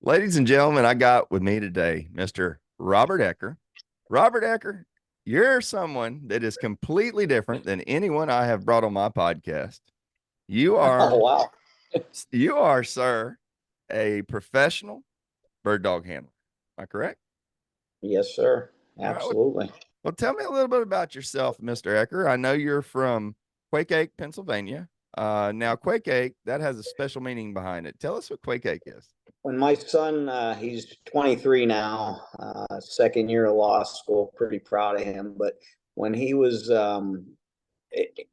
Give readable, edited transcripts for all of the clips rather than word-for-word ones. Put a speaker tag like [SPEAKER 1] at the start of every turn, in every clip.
[SPEAKER 1] Ladies and gentlemen, I got with me today Mr. Robert Ecker. Robert Ecker, you're someone that is completely different than anyone I have brought on my podcast. You
[SPEAKER 2] Oh,
[SPEAKER 1] are,
[SPEAKER 2] wow.
[SPEAKER 1] you are, sir, a professional bird dog handler. Am I correct?
[SPEAKER 2] Yes, sir.
[SPEAKER 1] All right.
[SPEAKER 2] Absolutely.
[SPEAKER 1] Well, tell me a little bit about yourself, Mr. Ecker. I know you're from Quaake, Pennsylvania. Now, Quaake, that has a special meaning behind it. Tell us what Quaake is.
[SPEAKER 2] When my son, he's 23 now, second year of law school, pretty proud of him. But when he was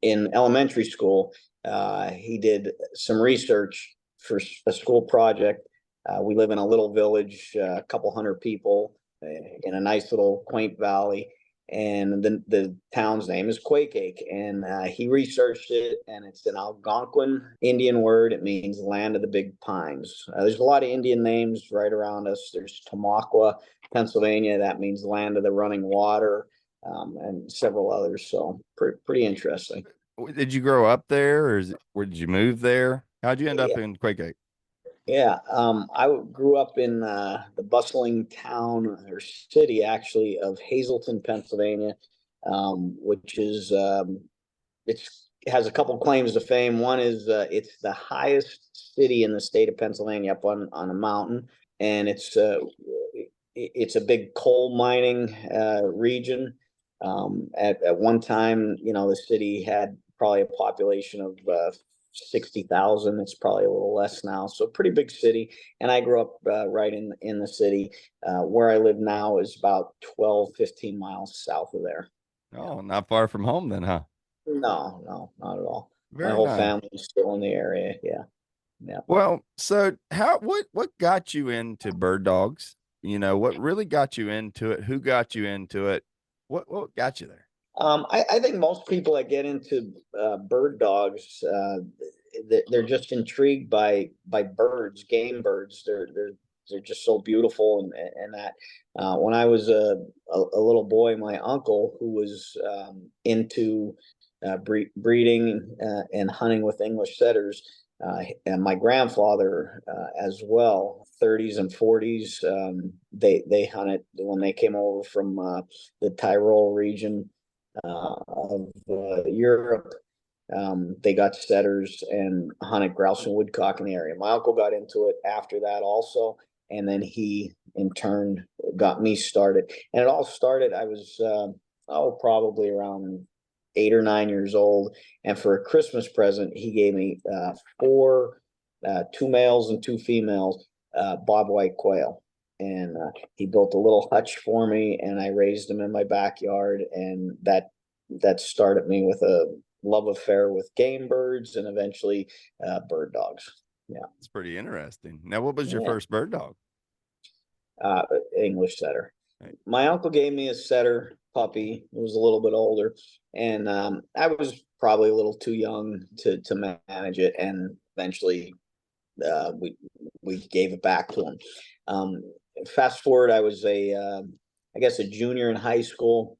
[SPEAKER 2] in elementary school, he did some research for a school project. We live in a little village, a couple hundred people in a nice little quaint valley. And the town's name is Quakeake. And he researched it, and it's an Algonquin Indian word. It means land of the big pines. There's a lot of Indian names right around us. There's Tamaqua, Pennsylvania. That means land of the running water, and several others. So pretty interesting.
[SPEAKER 1] Did you grow up there, where did you move there? How'd you end up
[SPEAKER 2] Yeah,
[SPEAKER 1] in Quaake?
[SPEAKER 2] yeah. I grew up in the bustling town or city, actually, of Hazleton, Pennsylvania, which is it has a couple claims to fame. One is it's the highest city in the state of Pennsylvania, up on a mountain, and it's a big coal mining region. At one time, the city had probably a population of 60,000. It's probably a little less now. So pretty big city. And I grew up right in the city. Where I live now is about 12, 15 miles south of there. Yeah.
[SPEAKER 1] Oh, not far from home then, huh?
[SPEAKER 2] No, no, not at all. My
[SPEAKER 1] Very
[SPEAKER 2] whole
[SPEAKER 1] nice.
[SPEAKER 2] family is still in the area. Yeah. Yeah.
[SPEAKER 1] Well, so what got you into bird dogs? What really got you into it? Who got you into it? What got you there?
[SPEAKER 2] I think most people that get into bird dogs, they're just intrigued by birds, game birds. They're just so beautiful, and that when I was a little boy, my uncle who was into breeding and hunting with English setters, and my grandfather as well, 30s and 40s. They hunted when they came over from the Tyrol region of Europe. They got setters and hunted grouse and woodcock in the area. My uncle got into it after that also, and then he in turn got me started. And it all started. I was probably around 8 or 9 years old, and for a Christmas present, he gave me four, two males and two females, bob white quail. And he built a little hutch for me, and I raised them in my backyard, and that started me with a love affair with game birds, and eventually bird dogs. Yeah,
[SPEAKER 1] It's pretty interesting. Now, what was your
[SPEAKER 2] yeah.
[SPEAKER 1] first bird dog?
[SPEAKER 2] Uh, English setter.
[SPEAKER 1] Right.
[SPEAKER 2] My uncle gave me a setter puppy. It was a little bit older, and I was probably a little too young to manage it. And eventually, we gave it back to him. Um, Fast forward, I was I guess a junior in high school,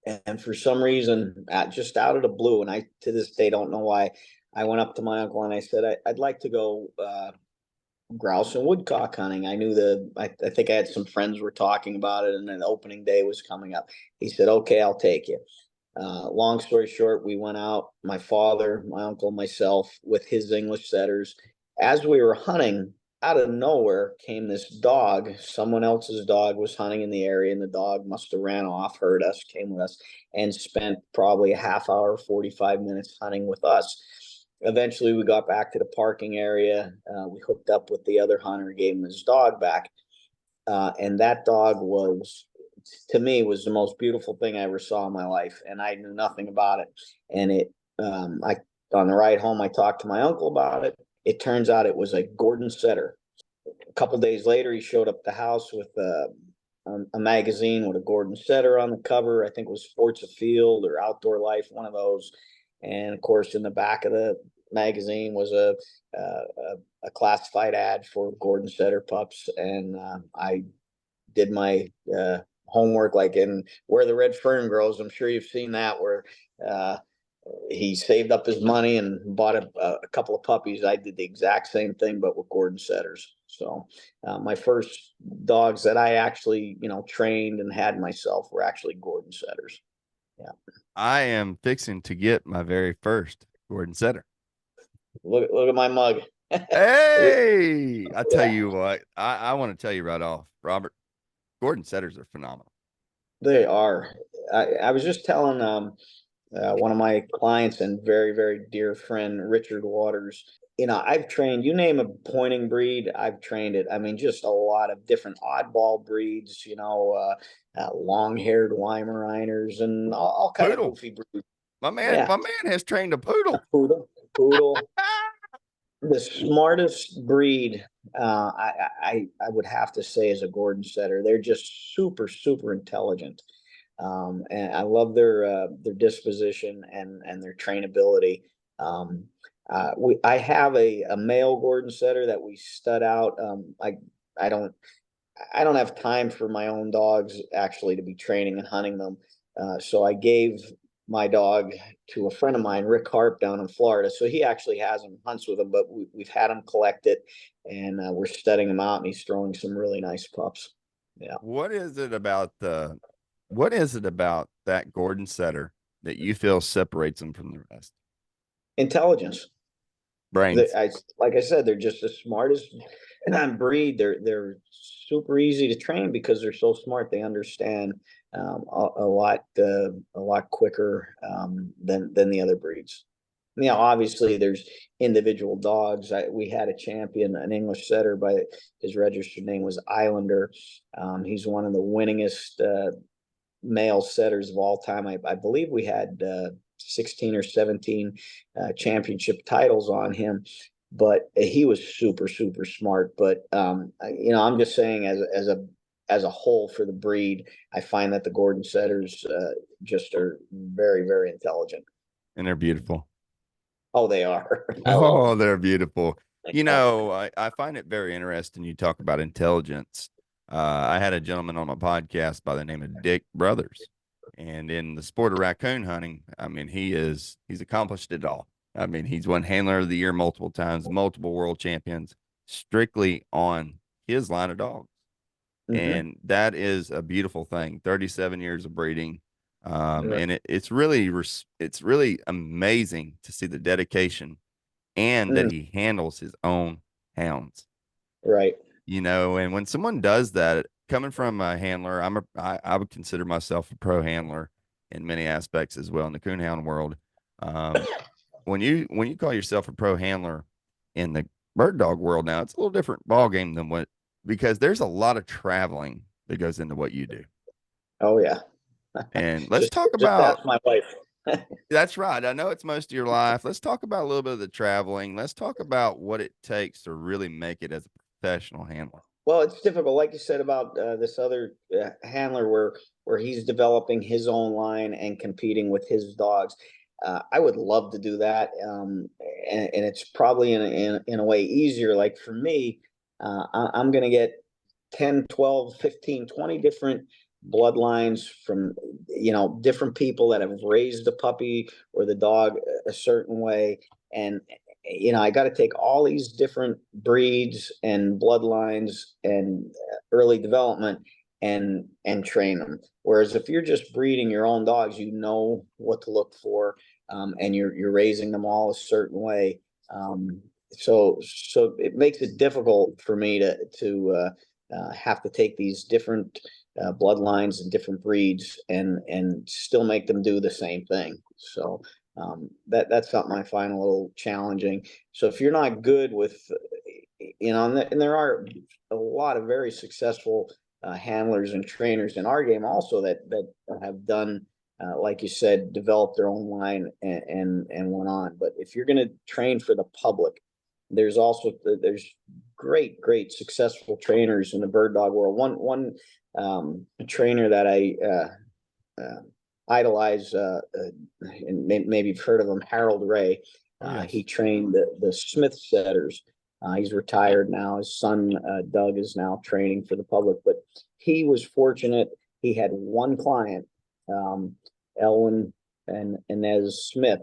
[SPEAKER 2] and for some reason, just out of the blue, and I to this day don't know why, I went up to my uncle and I said I'd like to go grouse and woodcock hunting. I knew I think I had some friends were talking about it, and then the opening day was coming up. He said, "Okay, I'll take you." Long story short, we went out, my father, my uncle, myself, with his English setters. As we were hunting, out of nowhere came this dog. Someone else's dog was hunting in the area, and the dog must have ran off, heard us, came with us, and spent probably a half hour, 45 minutes hunting with us. Eventually, we got back to the parking area. We hooked up with the other hunter, gave him his dog back. And that dog was, to me, was the most beautiful thing I ever saw in my life, and I knew nothing about it. And I on the ride home, I talked to my uncle about it. It turns out it was a Gordon setter. A couple days later, he showed up at the house with a magazine with a Gordon setter on the cover. I think it was Sports Afield or Outdoor Life, one of those. And of course, in the back of the magazine was a classified ad for Gordon setter pups, and I did my homework, like in Where the Red Fern Grows. I'm sure you've seen that, where uh, he saved up his money and bought a couple of puppies. I did the exact same thing, but with Gordon setters. So my first dogs that I actually, trained and had myself were actually Gordon setters. Yeah.
[SPEAKER 1] I am fixing to get my very first Gordon setter.
[SPEAKER 2] Look at my mug.
[SPEAKER 1] Hey, I tell you what, I want to tell you right off, Robert, Gordon setters are phenomenal.
[SPEAKER 2] They are. I was just telling one of my clients and very, very dear friend, Richard Waters. I've trained, you name a pointing breed, I've trained it. I mean, just a lot of different oddball breeds, long-haired Weimaraners and all kind of
[SPEAKER 1] Poodle.
[SPEAKER 2] goofy breeds.
[SPEAKER 1] My
[SPEAKER 2] Yeah,
[SPEAKER 1] man has trained a poodle.
[SPEAKER 2] poodle. The smartest breed, I would have to say, is a Gordon setter. They're just super, super intelligent. And I love their disposition and their trainability. I have a male Gordon setter that we stud out. I don't I don't have time for my own dogs actually to be training and hunting them. So I gave my dog to a friend of mine, Rick Harp, down in Florida. So he actually has him, hunts with him, but we've had him collect it, and we're studying him out, and he's throwing some really nice pups. Yeah.
[SPEAKER 1] What is it about that Gordon setter that you feel separates them from the rest?
[SPEAKER 2] Intelligence.
[SPEAKER 1] Brains.
[SPEAKER 2] Like I said, they're just the smartest breed. They're super easy to train because they're so smart. They understand a lot quicker than the other breeds. Obviously there's individual dogs. We had a champion, an English setter, by his registered name was Islander. He's one of the winningest male setters of all time. I believe we had 16 or 17 championship titles on him, but he was super, super smart. But I'm just saying, as a whole for the breed, I find that the Gordon setters just are very, very intelligent.
[SPEAKER 1] And they're beautiful.
[SPEAKER 2] Oh, they are. I love
[SPEAKER 1] Oh,
[SPEAKER 2] them.
[SPEAKER 1] they're beautiful.
[SPEAKER 2] Yeah.
[SPEAKER 1] I find it very interesting. You talk about intelligence. I had a gentleman on my podcast by the name of Dick Brothers. And in the sport of raccoon hunting, I mean, he's accomplished it all. I mean, he's won Handler of the Year multiple times, multiple world champions, strictly on his line of dogs.
[SPEAKER 2] Mm-hmm.
[SPEAKER 1] And that is a beautiful thing. 37 years of breeding.
[SPEAKER 2] Right.
[SPEAKER 1] And it's really amazing to see the dedication and that
[SPEAKER 2] Mm,
[SPEAKER 1] he handles his own hounds.
[SPEAKER 2] right.
[SPEAKER 1] And when someone does that, coming from a handler, I would consider myself a pro handler in many aspects as well in the coonhound world. Um, when you call yourself a pro handler in the bird dog world now, it's a little different ball game than what, because there's a lot of traveling that goes into what you do.
[SPEAKER 2] Oh yeah.
[SPEAKER 1] And let's
[SPEAKER 2] just
[SPEAKER 1] talk
[SPEAKER 2] just
[SPEAKER 1] about.
[SPEAKER 2] ask my wife.
[SPEAKER 1] That's right. I know it's most of your life. Let's talk about a little bit of the traveling. Let's talk about what it takes to really make it as a professional handler.
[SPEAKER 2] Well, it's difficult, like you said about this other handler, where he's developing his own line and competing with his dogs. I would love to do that, and it's probably in a way easier. Like for me, I'm going to get 10, 12, 15, 20 different bloodlines from different people that have raised the puppy or the dog a certain way, and I got to take all these different breeds and bloodlines and early development and train them. Whereas if you're just breeding your own dogs, you know what to look for, and you're raising them all a certain way. So it makes it difficult for me to have to take these different bloodlines and different breeds and still make them do the same thing. So that's something I find a little challenging. So if you're not good with, and there are a lot of very successful handlers and trainers in our game also that have done, like you said, developed their own line and went on. But if you're going to train for the public, there's great successful trainers in the bird dog world. One trainer that I idolize, and maybe you've heard of him, Harold Ray.
[SPEAKER 1] Oh, yes.
[SPEAKER 2] He trained the Smith setters. He's retired now. His son, Doug, is now training for the public, but he was fortunate. He had one client, Elwin and Inez Smith.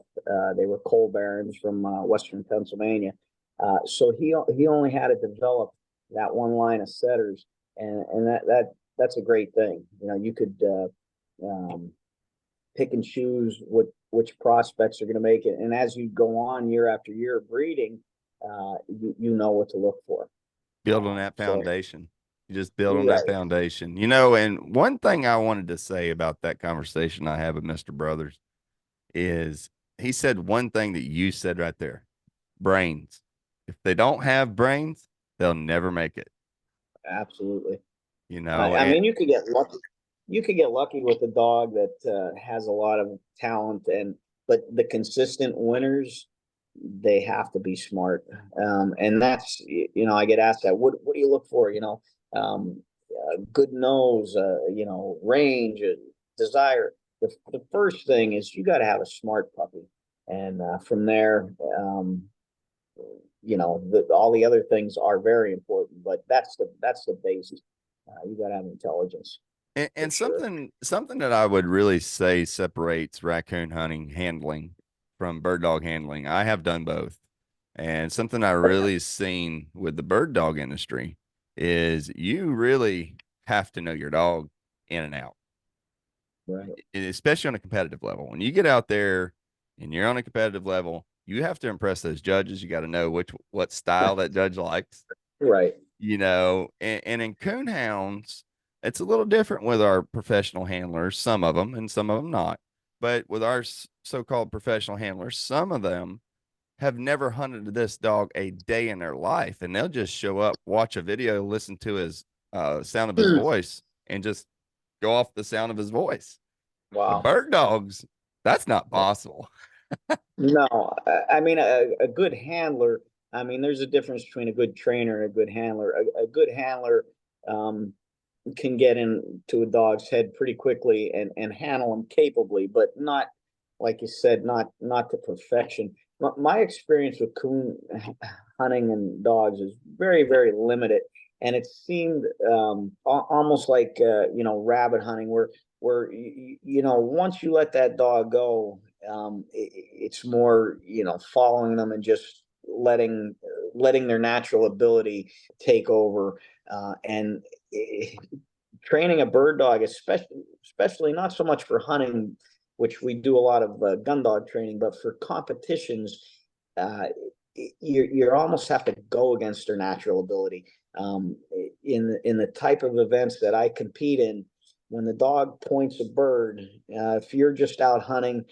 [SPEAKER 2] They were coal barons from Western Pennsylvania. So he only had to develop that one line of setters, and that's a great thing. You know, you could pick and choose which prospects are going to make it, and as you go on year after year of breeding, you know what to look for.
[SPEAKER 1] Build on that
[SPEAKER 2] So
[SPEAKER 1] foundation. You just build on
[SPEAKER 2] yeah,
[SPEAKER 1] that foundation, you know. And one thing I wanted to say about that conversation I have with Mr. Brothers is he said one thing that you said right there: brains. If they don't have brains, they'll never make it,
[SPEAKER 2] absolutely.
[SPEAKER 1] you know.
[SPEAKER 2] I
[SPEAKER 1] And
[SPEAKER 2] mean, you could get lucky. You could get lucky with a dog that has a lot of talent, but the consistent winners, they have to be smart. And that's, you know, I get asked that. What do you look for? You know, good nose, you know, range, desire. The first thing is you got to have a smart puppy, and from there, you know, all the other things are very important, but that's the basic. You got to have intelligence for
[SPEAKER 1] and
[SPEAKER 2] sure.
[SPEAKER 1] something that I would really say separates raccoon hunting handling from bird dog handling. I have done both. And something I really seen with the bird dog industry is you really have to know your dog in and out,
[SPEAKER 2] Right.
[SPEAKER 1] especially on a competitive level. When you get out there and you're on a competitive level, you have to impress those judges. You got to know what style that judge likes,
[SPEAKER 2] Right.
[SPEAKER 1] you know. And in coon hounds, it's a little different with our professional handlers, some of them and some of them not. But with our so-called professional handlers, some of them have never hunted this dog a day in their life, and they'll just show up, watch a video, listen to his sound of his
[SPEAKER 2] Hmm.
[SPEAKER 1] voice, and just go off the sound of his voice. But
[SPEAKER 2] Wow.
[SPEAKER 1] bird dogs, that's not possible.
[SPEAKER 2] No, I mean a good handler. I mean, there's a difference between a good trainer and a good handler. A good handler um, can get into a dog's head pretty quickly and handle them capably, but not like you said, not to perfection. My experience with coon hunting and dogs is very limited, and it seemed almost like you know, rabbit hunting, where you know, once you let that dog go, it's more, you know, following them and just letting their natural ability take over, and training a bird dog, especially not so much for hunting, which we do a lot of gun dog training, but for competitions, uh, you almost have to go against their natural ability. In the type of events that I compete in, when the dog points a bird, if you're just out hunting,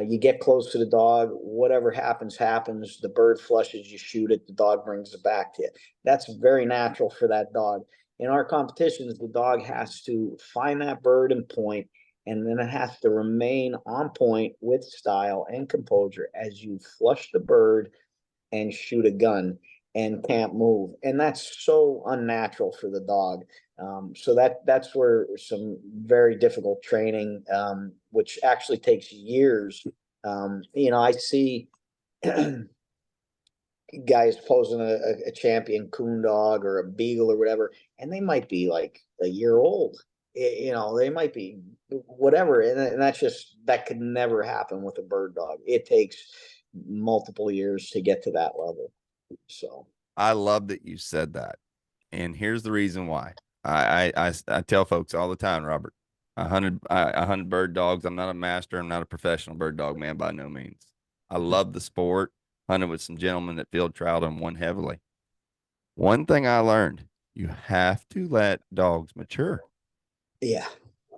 [SPEAKER 2] you get close to the dog, whatever happens, happens. The bird flushes, you shoot it, the dog brings it back to you. That's very natural for that dog. In our competitions, the dog has to find that bird and point, and then it has to remain on point with style and composure as you flush the bird and shoot a gun and can't move. And that's so unnatural for the dog. So that's where some very difficult training, which actually takes years. You know, I see guys posing a champion coon dog or a beagle or whatever, and they might be like a year old. You know, they might be whatever, and that's just, that could never happen with a bird dog. It takes multiple years to get to that level. So
[SPEAKER 1] I love that you said that. And here's the reason why. I tell folks all the time, Robert, I hunted bird dogs. I'm not a master. I'm not a professional bird dog man by no means. I love the sport. Hunted with some gentlemen that field trialed and won heavily. One thing I learned, you have to let dogs mature.
[SPEAKER 2] yeah.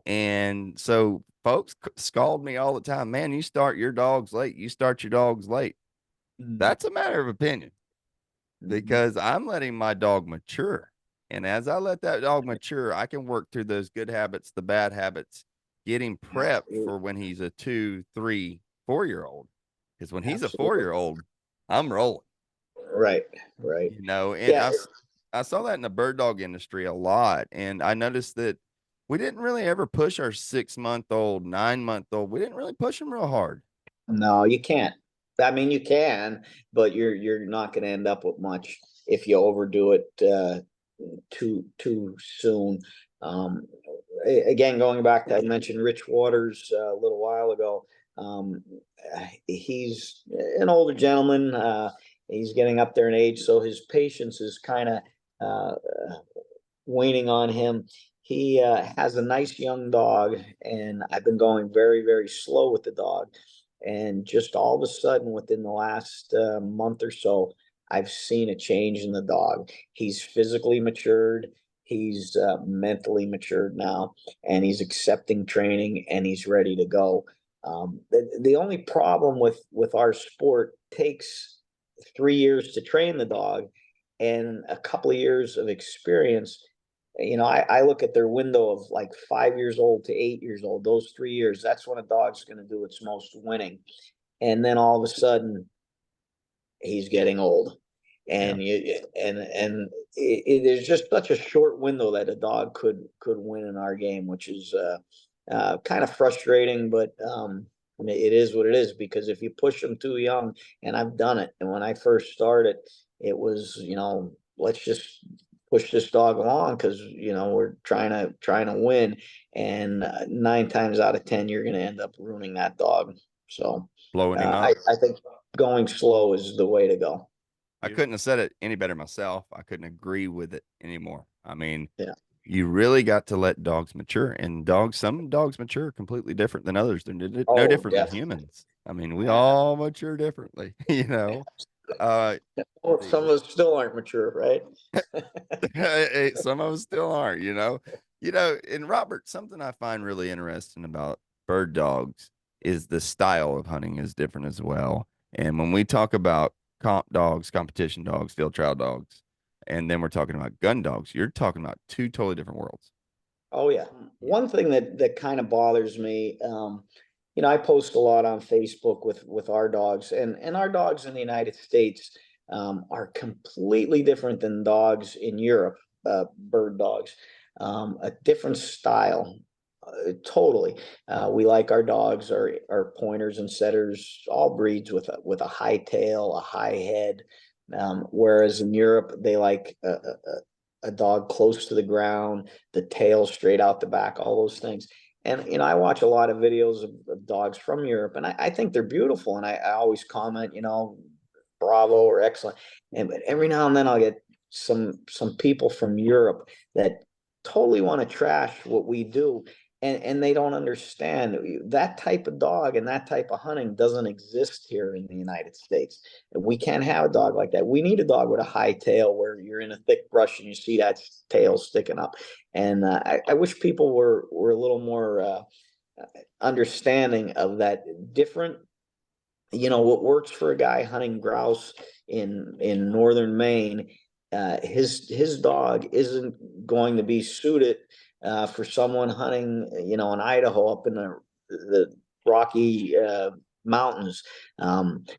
[SPEAKER 1] And so folks scald me all the time. Man, you start your dogs late. You start your dogs late.
[SPEAKER 2] Mm-hmm.
[SPEAKER 1] That's a matter of opinion because I'm letting my dog mature. And as I let that dog mature, I can work through those good habits, the bad habits, getting prepped
[SPEAKER 2] Absolutely.
[SPEAKER 1] for when he's a 2, 3, 4 year old. Because when he's a 4
[SPEAKER 2] Absolutely.
[SPEAKER 1] year old, I'm rolling,
[SPEAKER 2] Right. Right.
[SPEAKER 1] you know. And
[SPEAKER 2] Yeah.
[SPEAKER 1] I saw that in the bird dog industry a lot. And I noticed that we didn't really ever push our 6 month old, 9 month old. We didn't really push them real hard.
[SPEAKER 2] No, you can't. I mean, you can, but you're not going to end up with much if you overdo it too soon. Um, Again, going back to, I mentioned Rich Waters a little while ago. Um, he's an older gentleman. He's getting up there in age, so his patience is kind of uh, weaning on him. He has a nice young dog, and I've been going very, very slow with the dog. And just all of a sudden, within the last month or so, I've seen a change in the dog. He's physically matured. He's mentally matured now, and he's accepting training, and he's ready to go. The only problem with our sport takes 3 years to train the dog, and a couple of years of experience. I look at their window of like 5 years old to 8 years old. Those 3 years, that's when a dog's going to do its most winning. And then all of a sudden, he's getting old,
[SPEAKER 1] Yeah.
[SPEAKER 2] and there's just such a short window that a dog could win in our game, which is kind of frustrating, but it is what it is, because if you push them too young, and I've done it, and when I first started, it was, let's just push this dog along, because we're trying to win, and 9 times out of 10 you're going to end up ruining that dog. So
[SPEAKER 1] Blowing him
[SPEAKER 2] I,
[SPEAKER 1] up.
[SPEAKER 2] I think going slow is the way to go.
[SPEAKER 1] I couldn't have said it any better myself. I couldn't agree with it anymore. I mean,
[SPEAKER 2] Yeah.
[SPEAKER 1] you really got to let dogs mature, and some dogs mature completely different than others. They're no
[SPEAKER 2] Oh,
[SPEAKER 1] different than
[SPEAKER 2] definitely.
[SPEAKER 1] humans. I mean, we all mature differently, you know. Uh,
[SPEAKER 2] Well, some
[SPEAKER 1] the
[SPEAKER 2] of us still aren't mature, right?
[SPEAKER 1] some of us still aren't, and Robert, something I find really interesting about bird dogs is the style of hunting is different as well. And when we talk about comp dogs, competition dogs, field trial dogs, and then we're talking about gun dogs, you're talking about two totally different worlds.
[SPEAKER 2] Oh yeah.
[SPEAKER 1] Yeah.
[SPEAKER 2] One thing that kind of bothers me, I post a lot on Facebook with our dogs, and our dogs in the United States are completely different than dogs in Europe, bird dogs, a different style, totally. We like our dogs, our pointers and setters, all breeds with a high tail, a high head, whereas in Europe they like a dog close to the ground, the tail straight out the back, all those things. And I watch a lot of videos of dogs from Europe, and I think they're beautiful. And I always comment, bravo or excellent. But every now and then I'll get some people from Europe that totally want to trash what we do. And they don't understand that type of dog and that type of hunting doesn't exist here in the United States. We can't have a dog like that. We need a dog with a high tail where you're in a thick brush and you see that tail sticking up. And I wish people were a little more understanding of that different. What works for a guy hunting grouse in northern Maine, his dog isn't going to be suited for someone hunting, in Idaho up in the Rocky mountains.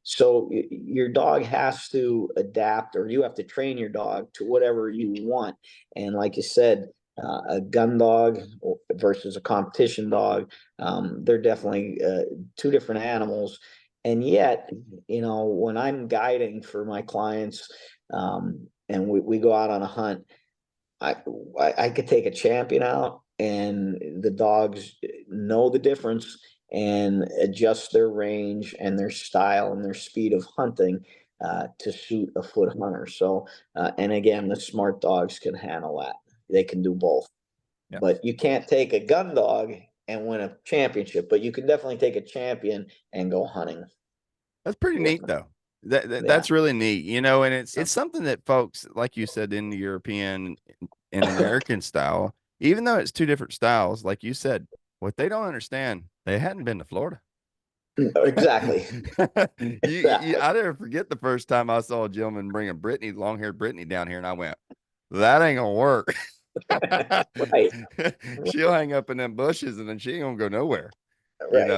[SPEAKER 2] So your dog has to adapt, or you have to train your dog to whatever you want. And like you said, a gun dog versus a competition dog, they're definitely two different animals. And yet, when I'm guiding for my clients, and we go out on a hunt, I, I could take a champion out, and the dogs know the difference and adjust their range and their style and their speed of hunting to suit a foot hunter. So, and again, the smart dogs can handle that. They can do both.
[SPEAKER 1] Yeah.
[SPEAKER 2] But you can't take a gun dog and win a championship, but you can definitely take a champion and go hunting
[SPEAKER 1] That's pretty
[SPEAKER 2] with
[SPEAKER 1] neat
[SPEAKER 2] them.
[SPEAKER 1] though.
[SPEAKER 2] Yeah.
[SPEAKER 1] That's really neat, and it's something that folks, like you said, in the European and American style, even though it's two different styles, like you said, what they don't understand, they hadn't been to Florida.
[SPEAKER 2] Exactly. Exactly.
[SPEAKER 1] I never forget the first time I saw a gentleman bring a long haired Brittany down here, and I went, that ain't gonna work.
[SPEAKER 2] Right.
[SPEAKER 1] She'll hang up in them bushes and then she ain't gonna go nowhere.
[SPEAKER 2] Right.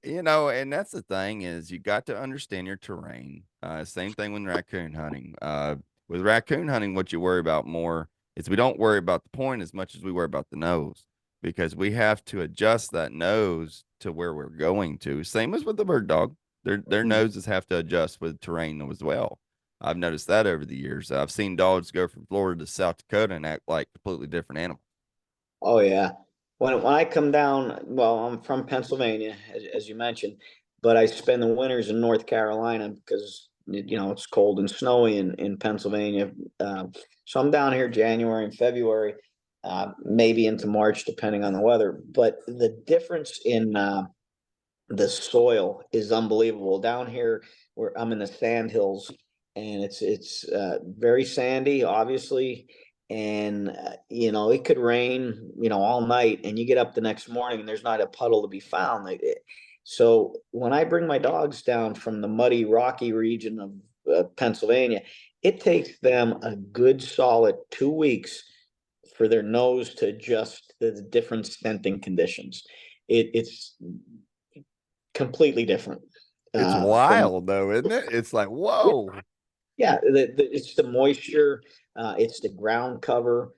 [SPEAKER 1] And that's the thing is you got to understand your terrain. Same thing when raccoon hunting. With raccoon hunting, what you worry about more is we don't worry about the point as much as we worry about the nose, because we have to adjust that nose to where we're going to. Same as with the bird dog. Their noses have to adjust with terrain as well. I've noticed that over the years. I've seen dogs go from Florida to South Dakota and act like completely different animals.
[SPEAKER 2] Oh yeah. When I come down, well, I'm from Pennsylvania, as you mentioned, but I spend the winters in North Carolina because it's cold and snowy in Pennsylvania. So I'm down here January and February, maybe into March, depending on the weather. But the difference in the soil is unbelievable down here. Where I'm in the sand hills, and it's very sandy, obviously. And it could rain all night, and you get up the next morning and there's not a puddle to be found. So when I bring my dogs down from the muddy, rocky region of Pennsylvania, it takes them a good solid 2 weeks for their nose to adjust to the different scenting conditions. It's completely different
[SPEAKER 1] It's
[SPEAKER 2] from
[SPEAKER 1] wild though, isn't it? It's like, whoa.
[SPEAKER 2] yeah, it's the moisture, it's the ground cover,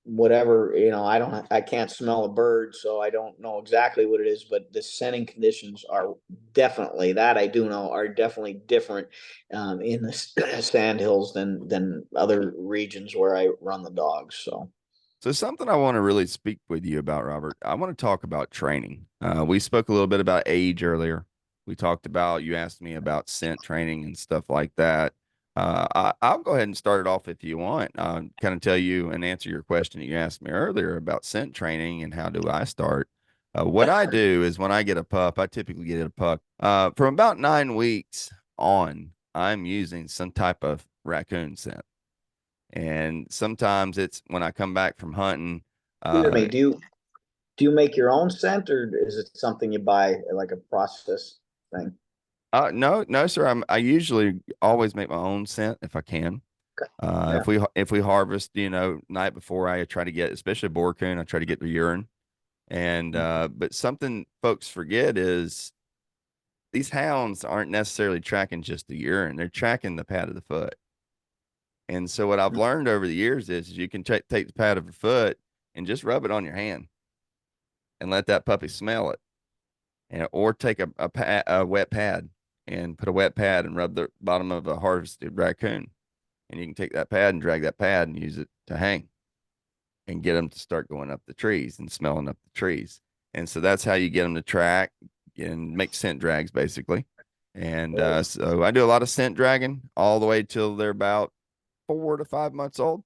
[SPEAKER 2] whatever, I can't smell a bird, so I don't know exactly what it is, but the scenting conditions are definitely, that I do know, are definitely different in the sand hills than other regions where I run the dogs.
[SPEAKER 1] So something I want to really speak with you about, Robert. I want to talk about training. We spoke a little bit about age earlier. We talked about, you asked me about scent training and stuff like that. I'll go ahead and start it off if you want. Kind of tell you and answer your question that you asked me earlier about scent training and how do I start. What I do is when I get a pup, I typically get a pup from about 9 weeks on. I'm using some type of raccoon scent. And sometimes it's when I come back from hunting.
[SPEAKER 2] Excuse
[SPEAKER 1] Uh,
[SPEAKER 2] me, do you make your own scent, or is it something you buy, like a process thing?
[SPEAKER 1] no, no, sir. I usually always make my own scent if I can.
[SPEAKER 2] Okay. Yeah.
[SPEAKER 1] If we harvest, night before, I try to get, especially boar coon, I try to get the urine. And but something folks forget is these hounds aren't necessarily tracking just the urine; they're tracking the pad of the foot. And so what I've learned over the years is you can take the pad of the foot and just rub it on your hand and let that puppy smell it. And or take a wet pad and put a wet pad and rub the bottom of a harvested raccoon, and you can take that pad and drag that pad and use it to hang and get them to start going up the trees and smelling up the trees. And so that's how you get them to track and make scent drags basically. And so I do a lot of scent dragging all the way till they're about 4 to 5 months old.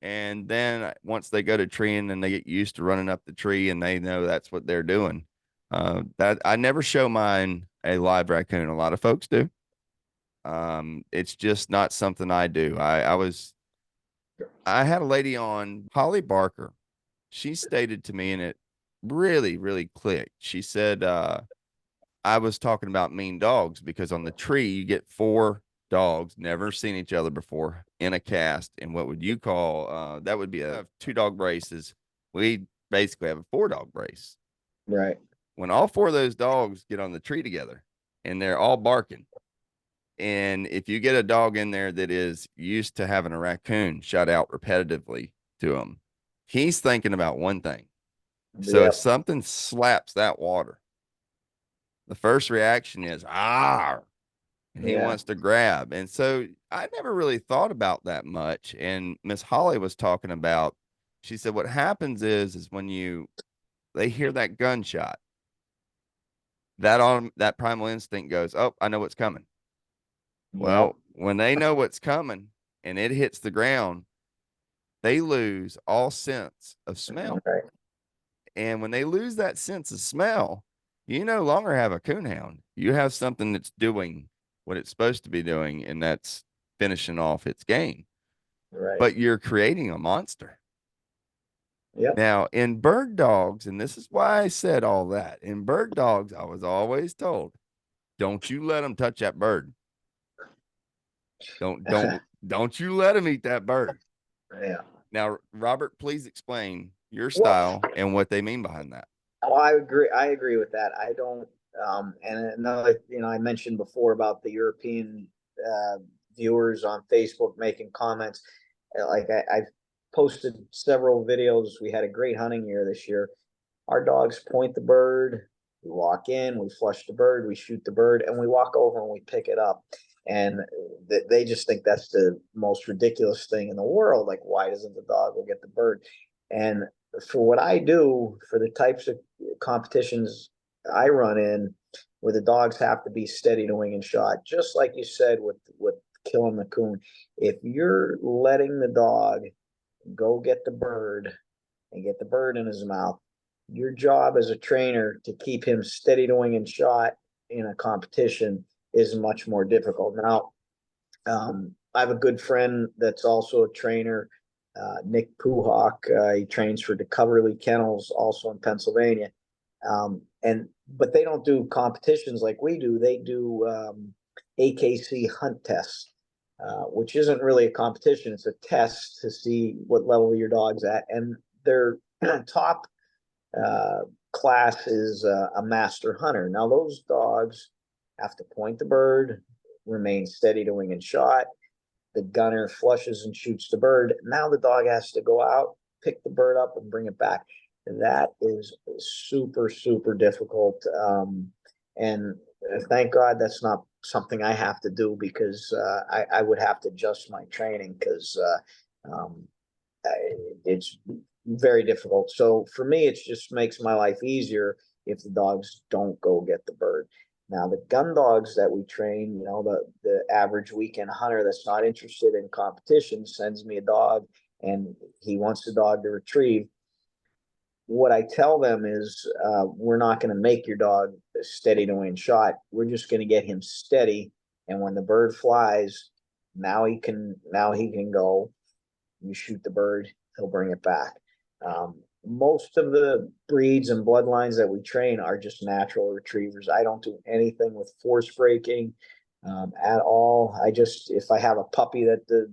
[SPEAKER 1] And then once they go to treeing and they get used to running up the tree and they know that's what they're doing, that I never show mine a live raccoon. A lot of folks do. It's just not something I do. I had a lady on, Holly Barker. She stated to me, and it really, really clicked. She said, I was talking about mean dogs because on the tree you get four dogs never seen each other before in a cast, and what would you call that would be a two dog braces. We basically have a four dog brace.
[SPEAKER 2] Right.
[SPEAKER 1] When all four of those dogs get on the tree together and they're all barking, and if you get a dog in there that is used to having a raccoon shut out repetitively to him, he's thinking about one thing. So if
[SPEAKER 2] Yep.
[SPEAKER 1] something slaps that water, the first reaction is ah, and he
[SPEAKER 2] Yeah.
[SPEAKER 1] wants to grab. And so I never really thought about that much. And Miss Holly was talking about, she said, what happens is when they hear that gunshot, that primal instinct goes, oh, I know what's coming.
[SPEAKER 2] Yep.
[SPEAKER 1] Well, when they know what's coming and it hits the ground, they lose all sense of smell.
[SPEAKER 2] Right.
[SPEAKER 1] And when they lose that sense of smell, you no longer have a coonhound. You have something that's doing what it's supposed to be doing, and that's finishing off its game.
[SPEAKER 2] Right.
[SPEAKER 1] But you're creating a monster.
[SPEAKER 2] Yep.
[SPEAKER 1] Now, in bird dogs, and this is why I said all that, in bird dogs, I was always told, don't you let them touch that bird. Don't you let them eat that bird.
[SPEAKER 2] Yeah.
[SPEAKER 1] Now, Robert, please explain your
[SPEAKER 2] Well,
[SPEAKER 1] style and what they mean behind that.
[SPEAKER 2] oh, I agree. I agree with that. I don't. And another, I mentioned before about the European uh, viewers on Facebook making comments. Like I've posted several videos. We had a great hunting year this year. Our dogs point the bird. We walk in, we flush the bird, we shoot the bird, and we walk over and we pick it up. And they just think that's the most ridiculous thing in the world. Like, why doesn't the dog go get the bird? And for what I do, for the types of competitions I run in, where the dogs have to be steady to wing and shot, just like you said with killing the coon. If you're letting the dog go get the bird and get the bird in his mouth, your job as a trainer to keep him steady to wing and shot in a competition is much more difficult. Now, I have a good friend that's also a trainer, Nick Puhawk. He trains for DeCoverly Kennels, also in Pennsylvania. But they don't do competitions like we do. They do AKC hunt tests, which isn't really a competition. It's a test to see what level your dog's at. And their top class is a master hunter. Now, those dogs have to point the bird, remain steady to wing and shot. The gunner flushes and shoots the bird. Now the dog has to go out, pick the bird up, and bring it back. That is super, super difficult. And thank God that's not something I have to do, because I would have to adjust my training, because it's very difficult. So for me, it just makes my life easier if the dogs don't go get the bird. Now, the gun dogs that we train, the average weekend hunter that's not interested in competition sends me a dog and he wants the dog to retrieve. What I tell them is, we're not going to make your dog steady to wing shot. We're just going to get him steady. And when the bird flies, now he can go. You shoot the bird, he'll bring it back. Most of the breeds and bloodlines that we train are just natural retrievers. I don't do anything with force breaking at all. If I have a puppy that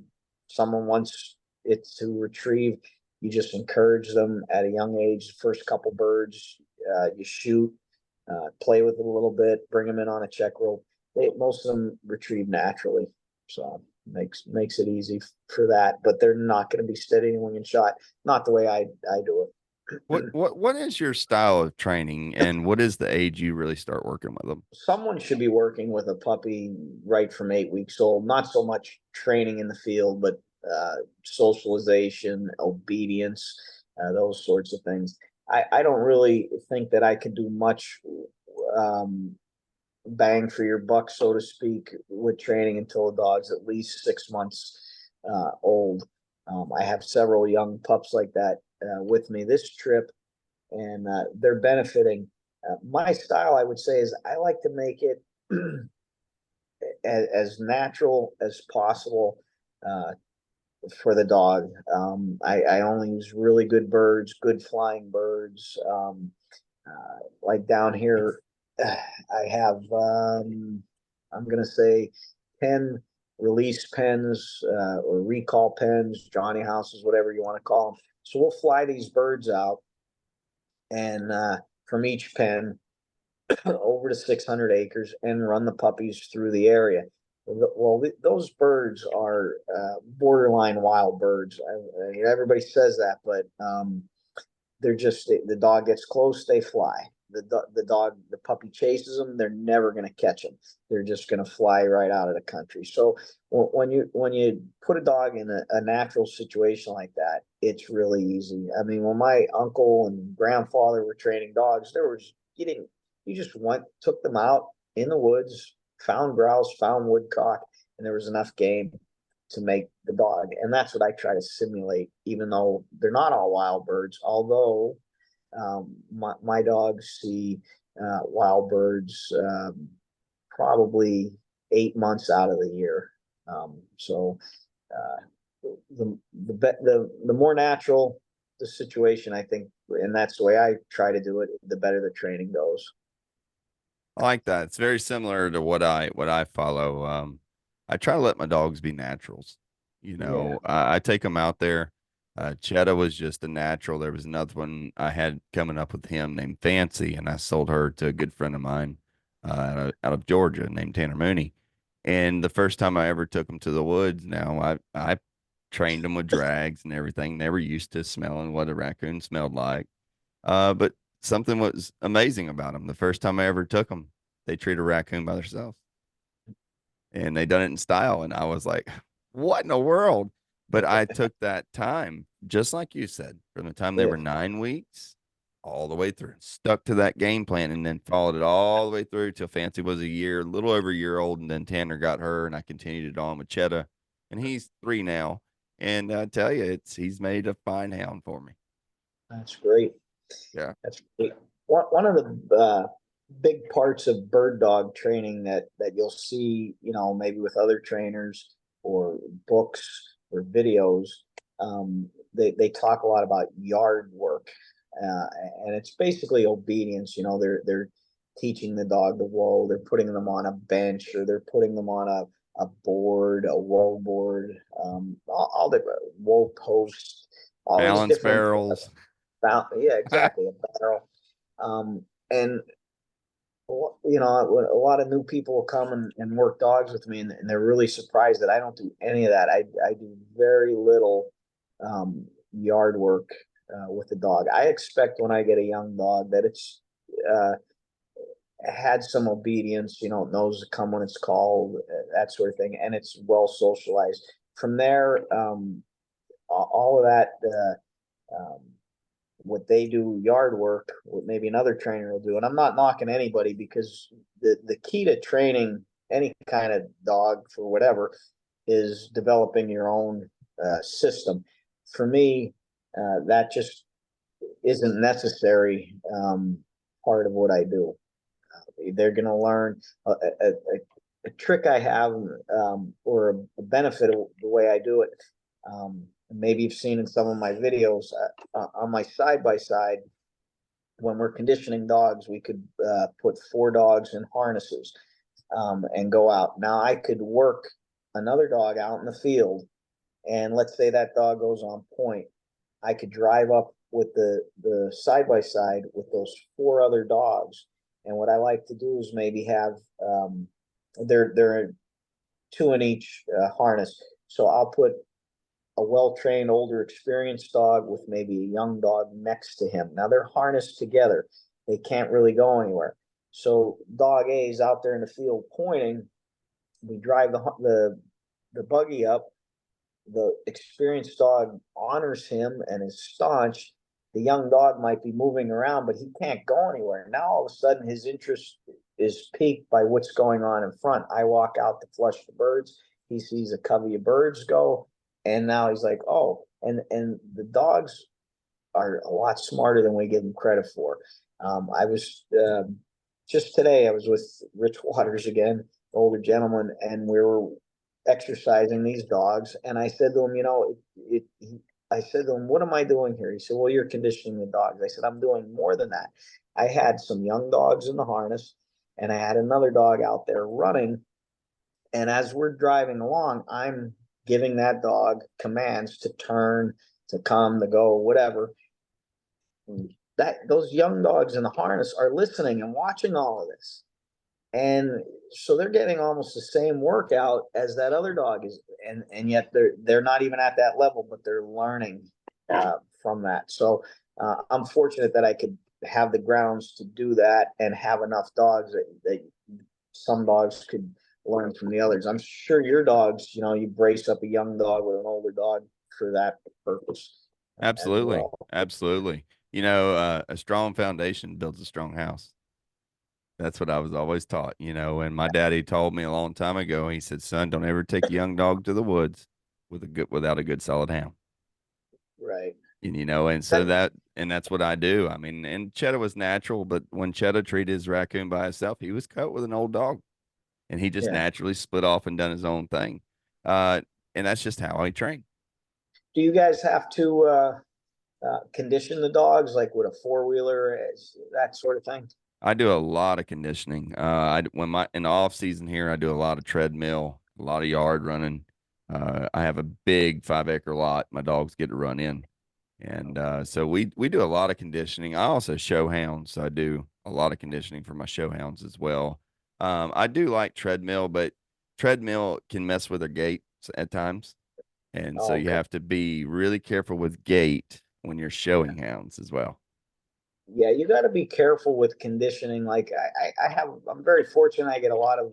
[SPEAKER 2] someone wants it to retrieve, you just encourage them at a young age. The first couple birds, you shoot, play with it a little bit, bring them in on a check rope. Most of them retrieve naturally, so makes it easy for that. But they're not going to be steady wing and shot. Not the way I do it.
[SPEAKER 1] What is your style of training, and what is the age you really start working with them?
[SPEAKER 2] Someone should be working with a puppy right from 8 weeks old. Not so much training in the field, but socialization, obedience, those sorts of things. I don't really think that I could do much bang for your buck, so to speak, with training until a dog's at least 6 months old. I have several young pups like that with me this trip, and they're benefiting. My style, I would say, is I like to make it as natural as possible for the dog. I only use really good birds, good flying birds. Like down here, I have, I'm going to say 10 release pens or recall pens, Johnny houses, whatever you want to call them. So we'll fly these birds out, and from each pen over to 600 acres, and run the puppies through the area. Well, those birds are borderline wild birds. Everybody says that, but they're just, the dog gets close, they fly. The puppy chases them, they're never going to catch them. They're just going to fly right out of the country. So when you put a dog in a natural situation like that, it's really easy. I mean, when my uncle and grandfather were training dogs, you just took them out in the woods, found grouse, found woodcock, and there was enough game to make the dog. And that's what I try to simulate, even though they're not all wild birds. Although my dogs see wild birds probably 8 months out of the year. So the more natural the situation, I think, and that's the way I try to do it, the better the training goes.
[SPEAKER 1] I like that. It's very similar to what I follow. I try to let my dogs be naturals.
[SPEAKER 2] Yeah.
[SPEAKER 1] I take them out there. Cheddar was just a natural. There was another one I had coming up with him named Fancy, and I sold her to a good friend of mine out of Georgia named Tanner Mooney. And the first time I ever took them to the woods, now I trained them with drags and everything. They were used to smelling what a raccoon smelled like. But something was amazing about them. The first time I ever took them, they treated a raccoon by themselves, and they done it in style. And I was like, what in the world? But I took that time, just like you said, from the time they
[SPEAKER 2] Yeah.
[SPEAKER 1] were 9 weeks all the way through, stuck to that game plan, and then followed it all the way through till Fancy was a little over a year old, and then Tanner got her, and I continued it on with Cheddar, and he's 3 now. And I tell you, he's made a fine hound for me.
[SPEAKER 2] That's great.
[SPEAKER 1] Yeah.
[SPEAKER 2] That's great. One of the big parts of bird dog training that you'll see, maybe with other trainers or books or videos, they talk a lot about yard work, uh, and it's basically obedience. They're teaching the dog to whoa. They're putting them on a bench, or they're putting them on a board, a whoa board, all the whoa posts, all these
[SPEAKER 1] Balance
[SPEAKER 2] different.
[SPEAKER 1] barrels.
[SPEAKER 2] Yeah, exactly, a barrel. And a lot of new people will come and work dogs with me, and they're really surprised that I don't do any of that. I do very little yard work with the dog. I expect when I get a young dog that it's uh, had some obedience, knows to come when it's called, that sort of thing, and it's well socialized. From there, all of that. What they do yard work, what maybe another trainer will do. And I'm not knocking anybody, because the key to training any kind of dog for whatever is developing your own system. For me, that just isn't necessary part of what I do. They're going to learn a trick I have, or a benefit of the way I do it. Maybe you've seen in some of my videos on my side by side, when we're conditioning dogs, we could put 4 dogs in harnesses and go out. Now I could work another dog out in the field, and let's say that dog goes on point. I could drive up with the side by side with those 4 other dogs, and what I like to do is maybe have they're 2 in each harness. So I'll put a well-trained, older, experienced dog with maybe a young dog next to him. Now they're harnessed together. They can't really go anywhere. So dog A is out there in the field pointing. We drive the buggy up. The experienced dog honors him and is staunch. The young dog might be moving around, but he can't go anywhere. Now all of a sudden his interest is piqued by what's going on in front. I walk out to flush the birds. He sees a covey of birds go, and now he's like, oh, and the dogs are a lot smarter than we give them credit for. I was just today, I was with Rich Waters again, older gentleman, and we were exercising these dogs. And I said to him, I said to him, what am I doing here? He said, well, you're conditioning the dogs. I said, I'm doing more than that. I had some young dogs in the harness, and I had another dog out there running. And as we're driving along, I'm giving that dog commands to turn, to come, to go, whatever. That those young dogs in the harness are listening and watching all of this. And so they're getting almost the same workout as that other dog is, and yet they're not even at that level, but they're learning from that. So I'm fortunate that I could have the grounds to do that, and have enough dogs that some dogs could learn from the others. I'm sure your dogs, you brace up a young dog with an older dog for that purpose as
[SPEAKER 1] Absolutely.
[SPEAKER 2] well.
[SPEAKER 1] Absolutely. A strong foundation builds a strong house. That's what I was always taught, and my daddy told me a long time ago. He said, son, don't ever take a young dog to the woods without a good solid hound.
[SPEAKER 2] Right.
[SPEAKER 1] And and so that's what I do. I mean, and Cheddar was natural, but when Cheddar treated his raccoon by himself, he was cut with an old dog, and he just
[SPEAKER 2] Yeah.
[SPEAKER 1] naturally split off and done his own thing. Uh, and that's just how I train.
[SPEAKER 2] Do you guys have to condition the dogs like with a 4-wheeler, that sort of thing?
[SPEAKER 1] I do a lot of conditioning. In the off season here, I do a lot of treadmill, a lot of yard running. I have a big 5 acre lot. My dogs get to run in, and so we do a lot of conditioning. I also show hounds, so I do a lot of conditioning for my show hounds as well. I do like treadmill, but treadmill can mess with their gait at times, and so
[SPEAKER 2] Oh,
[SPEAKER 1] you
[SPEAKER 2] okay.
[SPEAKER 1] have to be really careful with gait when you're showing hounds as well.
[SPEAKER 2] Yeah, you got to be careful with conditioning. Like I'm very fortunate. I get a lot of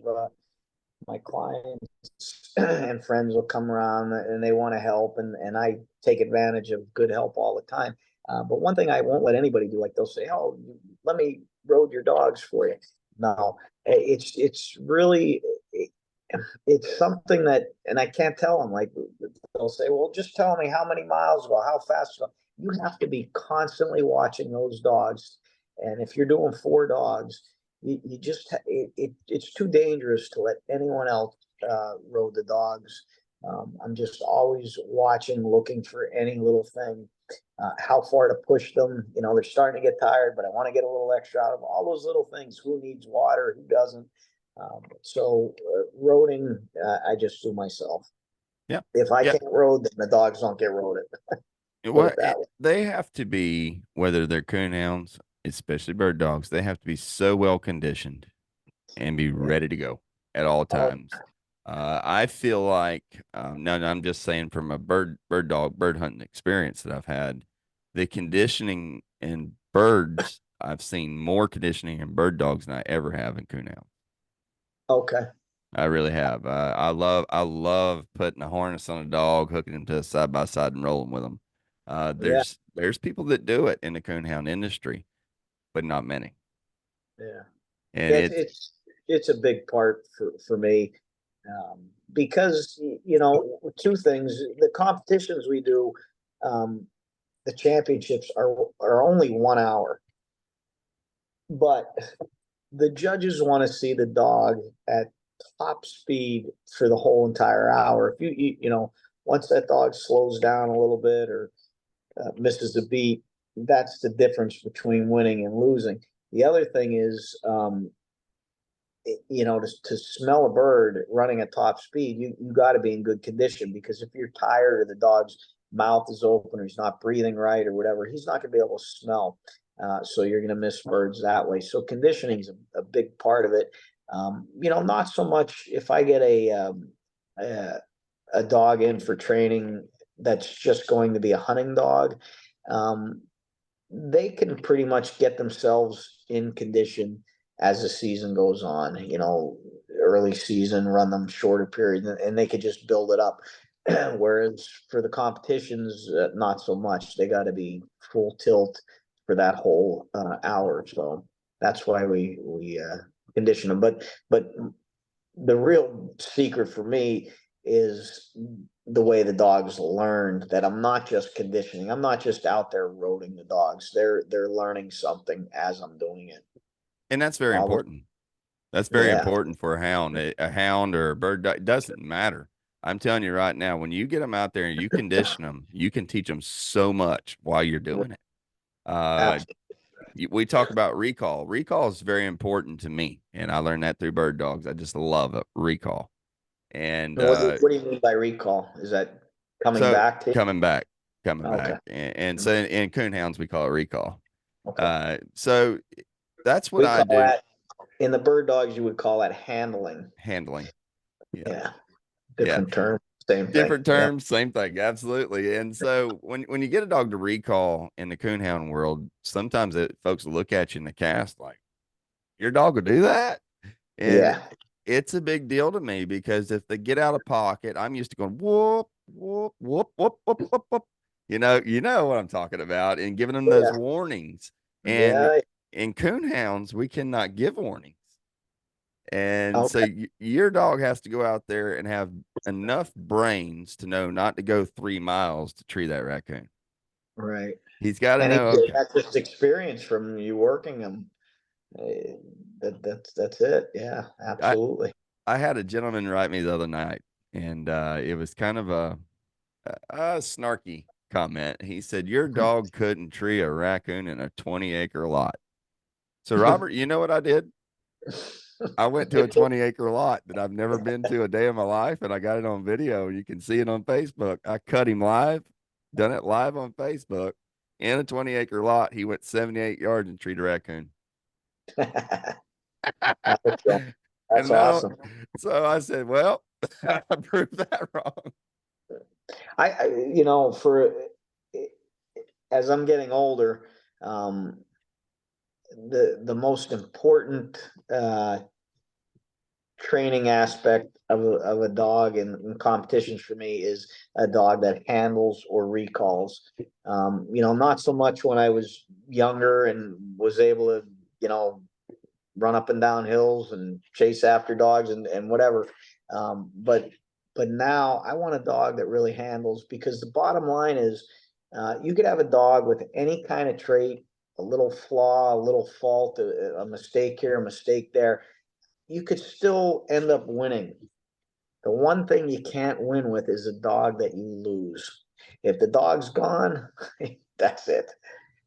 [SPEAKER 2] my clients and friends will come around and they want to help, and I take advantage of good help all the time. But one thing I won't let anybody do, like they'll say, "Oh, let me road your dogs for you." No, it's really it's something that, and I can't tell them. Like they'll say, "Well, just tell me how many miles or how fast." You have to be constantly watching those dogs, and if you're doing 4 dogs, you just it's too dangerous to let anyone else road the dogs. I'm just always watching, looking for any little thing, how far to push them. You know, they're starting to get tired, but I want to get a little extra out of them. All those little things. Who needs water? Who doesn't? Roading, I just do myself.
[SPEAKER 1] Yeah.
[SPEAKER 2] If I
[SPEAKER 1] Yeah.
[SPEAKER 2] can't road, then the dogs don't get roaded. Put it
[SPEAKER 1] Well,
[SPEAKER 2] that way.
[SPEAKER 1] they have to be, whether they're coonhounds, especially bird dogs, they have to be so well conditioned and be
[SPEAKER 2] Yeah.
[SPEAKER 1] ready to go at all
[SPEAKER 2] Oh,
[SPEAKER 1] times. I feel like, no, no, I'm just saying from a bird dog, bird hunting experience that I've had, the conditioning in birds, I've seen more conditioning in bird dogs than I ever have in coonhounds.
[SPEAKER 2] okay.
[SPEAKER 1] I really have. I love putting a harness on a dog, hooking him to a side by side and rolling with them.
[SPEAKER 2] Yeah.
[SPEAKER 1] There's people that do it in the coonhound industry, but not many.
[SPEAKER 2] Yeah.
[SPEAKER 1] And
[SPEAKER 2] Yeah.
[SPEAKER 1] it's
[SPEAKER 2] It's a big part for me, because you know, 2 things: the competitions we do, um, the championships are only 1 hour, but the judges want to see the dog at top speed for the whole entire hour. If you know, once that dog slows down a little bit or misses a beat, that's the difference between winning and losing. The other thing is, you know, to smell a bird running at top speed, you got to be in good condition, because if you're tired or the dog's mouth is open or he's not breathing right or whatever, he's not going to be able to smell. So you're going to miss birds that way. So conditioning is a big part of it. You know, not so much if I get a, a dog in for training that's just going to be a hunting dog. Um, they can pretty much get themselves in condition as the season goes on. You know, early season, run them shorter periods, and they could just build it up. Whereas for the competitions, not so much. They got to be full tilt for that whole hour. So that's why we condition them. But the real secret for me is the way the dogs learned that I'm not just conditioning. I'm not just out there roading the dogs. They're learning something as I'm doing it.
[SPEAKER 1] and that's very
[SPEAKER 2] All the,
[SPEAKER 1] important. That's very
[SPEAKER 2] yeah,
[SPEAKER 1] important for a hound. A hound or a bird dog, it doesn't matter. I'm telling you right now, when you get them out there and you condition them, you can teach them so much while you're doing it. Uh,
[SPEAKER 2] absolutely.
[SPEAKER 1] we talk about recall. Recall is very important to me, and I learned that through bird dogs. I just love it, recall. And
[SPEAKER 2] And what do you mean by recall? Is that coming
[SPEAKER 1] so
[SPEAKER 2] back to?
[SPEAKER 1] coming back, coming back,
[SPEAKER 2] Okay,
[SPEAKER 1] and so in coonhounds we call it recall.
[SPEAKER 2] okay.
[SPEAKER 1] So that's what
[SPEAKER 2] We
[SPEAKER 1] I
[SPEAKER 2] call
[SPEAKER 1] do.
[SPEAKER 2] that in the bird dogs. You would call that handling.
[SPEAKER 1] Handling, yeah,
[SPEAKER 2] Yeah,
[SPEAKER 1] yeah.
[SPEAKER 2] different term, same thing.
[SPEAKER 1] Different
[SPEAKER 2] Yeah,
[SPEAKER 1] terms, same thing. Absolutely. And so when you get a dog to recall in the coonhound world, sometimes folks will look at you in the cast like, your dog will do that? And
[SPEAKER 2] yeah,
[SPEAKER 1] it's a big deal to me because if they get out of pocket, I'm used to going whoop, whoop, whoop, whoop, whoop, whoop, whoop. You know what I'm talking about, and giving them those
[SPEAKER 2] yeah,
[SPEAKER 1] warnings. And
[SPEAKER 2] yeah.
[SPEAKER 1] in coonhounds, we cannot give warnings. And so
[SPEAKER 2] Okay,
[SPEAKER 1] your dog has to go out there and have enough brains to know not to go 3 miles to tree that raccoon.
[SPEAKER 2] right.
[SPEAKER 1] He's got to
[SPEAKER 2] And
[SPEAKER 1] know, okay,
[SPEAKER 2] that's just experience from you working them. That's it. Yeah,
[SPEAKER 1] I,
[SPEAKER 2] absolutely.
[SPEAKER 1] I had a gentleman write me the other night, and it was kind of a snarky comment. He said, your dog couldn't tree a raccoon in a 20-acre lot. So, Robert, you know what I did? I went to a 20-acre lot that I've never been to a day of my life, and I got it on video. You can see it on Facebook. I cut him live, done it live on Facebook in a 20-acre lot. He went 78 yards and treated a raccoon.
[SPEAKER 2] That's
[SPEAKER 1] And now,
[SPEAKER 2] awesome.
[SPEAKER 1] so I said, well, I proved that wrong.
[SPEAKER 2] You know, for as I'm getting older, um, the most important training aspect of a dog in competitions for me is a dog that handles or recalls. Not so much when I was younger and was able to, run up and down hills and chase after dogs and whatever. But now I want a dog that really handles, because the bottom line is, you could have a dog with any kind of trait, a little flaw, a little fault, a mistake here, a mistake there. You could still end up winning. The one thing you can't win with is a dog that you lose. If the dog's gone, that's it.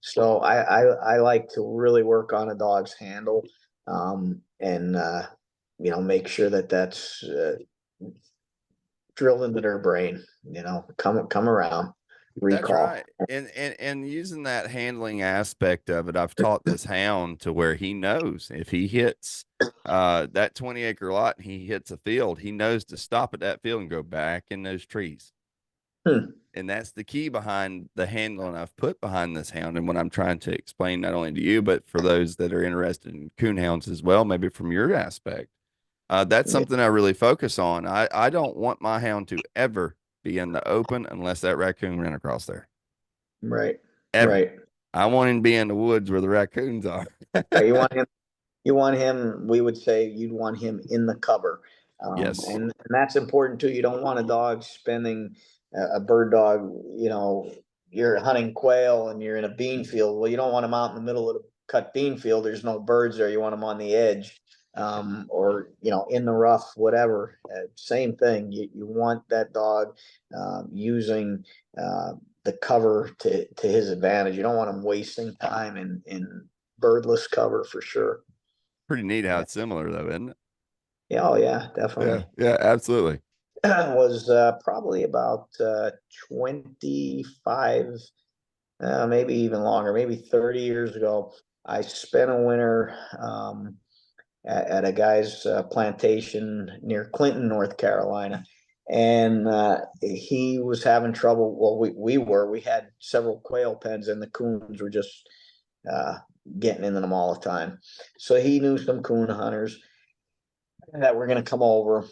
[SPEAKER 2] So I like to really work on a dog's handle, and make sure that that's drilled into their brain. Come around,
[SPEAKER 1] That's
[SPEAKER 2] recall.
[SPEAKER 1] right. And using that handling aspect of it, I've taught this hound to where he knows if he hits that 20-acre lot and he hits a field, he knows to stop at that field and go back in those trees.
[SPEAKER 2] Hmm.
[SPEAKER 1] And that's the key behind the handling I've put behind this hound. And what I'm trying to explain, not only to you, but for those that are interested in coon hounds as well, maybe from your aspect, that's
[SPEAKER 2] Yeah,
[SPEAKER 1] something I really focus on. I don't want my hound to ever be in the open unless that raccoon ran across there.
[SPEAKER 2] right,
[SPEAKER 1] Ever.
[SPEAKER 2] right.
[SPEAKER 1] I want him to be in the woods where the raccoons are.
[SPEAKER 2] Right. You want him, we would say you'd want him in the cover.
[SPEAKER 1] Yes.
[SPEAKER 2] And that's important too. You don't want a dog spending a bird dog, you're hunting quail and you're in a bean field. Well, you don't want him out in the middle of the cut bean field. There's no birds there. You want him on the edge, or, in the rough, whatever. Same thing. You want that dog using the cover to his advantage. You don't want him wasting time in birdless cover for sure.
[SPEAKER 1] Pretty neat how
[SPEAKER 2] Yeah.
[SPEAKER 1] it's similar though, isn't it?
[SPEAKER 2] Yeah, oh yeah,
[SPEAKER 1] Yeah.
[SPEAKER 2] definitely.
[SPEAKER 1] Yeah, absolutely.
[SPEAKER 2] Was probably about 25, maybe even longer, maybe 30 years ago. I spent a winter at a guy's plantation near Clinton, North Carolina. And he was having trouble. Well, we had several quail pens, and the coons were just uh, getting into them all the time. So he knew some coon hunters that were going to come over,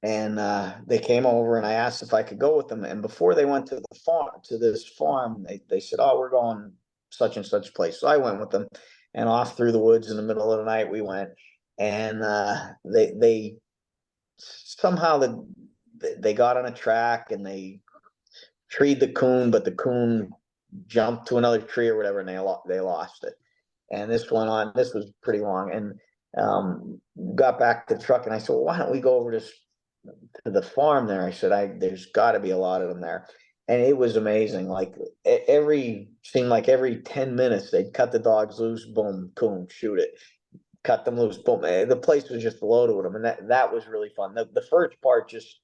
[SPEAKER 2] and they came over, and I asked if I could go with them. And before they went to the farm, to this farm, they said, "Oh, we're going such and such place." So I went with them, and off through the woods in the middle of the night we went. And they somehow they got on a track and they treed the coon, but the coon jumped to another tree or whatever, and they lost it. And this went on. This was pretty long, and got back to the truck, and I said, "Well, why don't we go over to the farm there?" I said, "There's got to be a lot of them there." And it was amazing. Like seemed like every 10 minutes they'd cut the dogs loose, boom, coon, shoot it, cut them loose, boom. The place was just loaded with them, and that was really fun. The first part just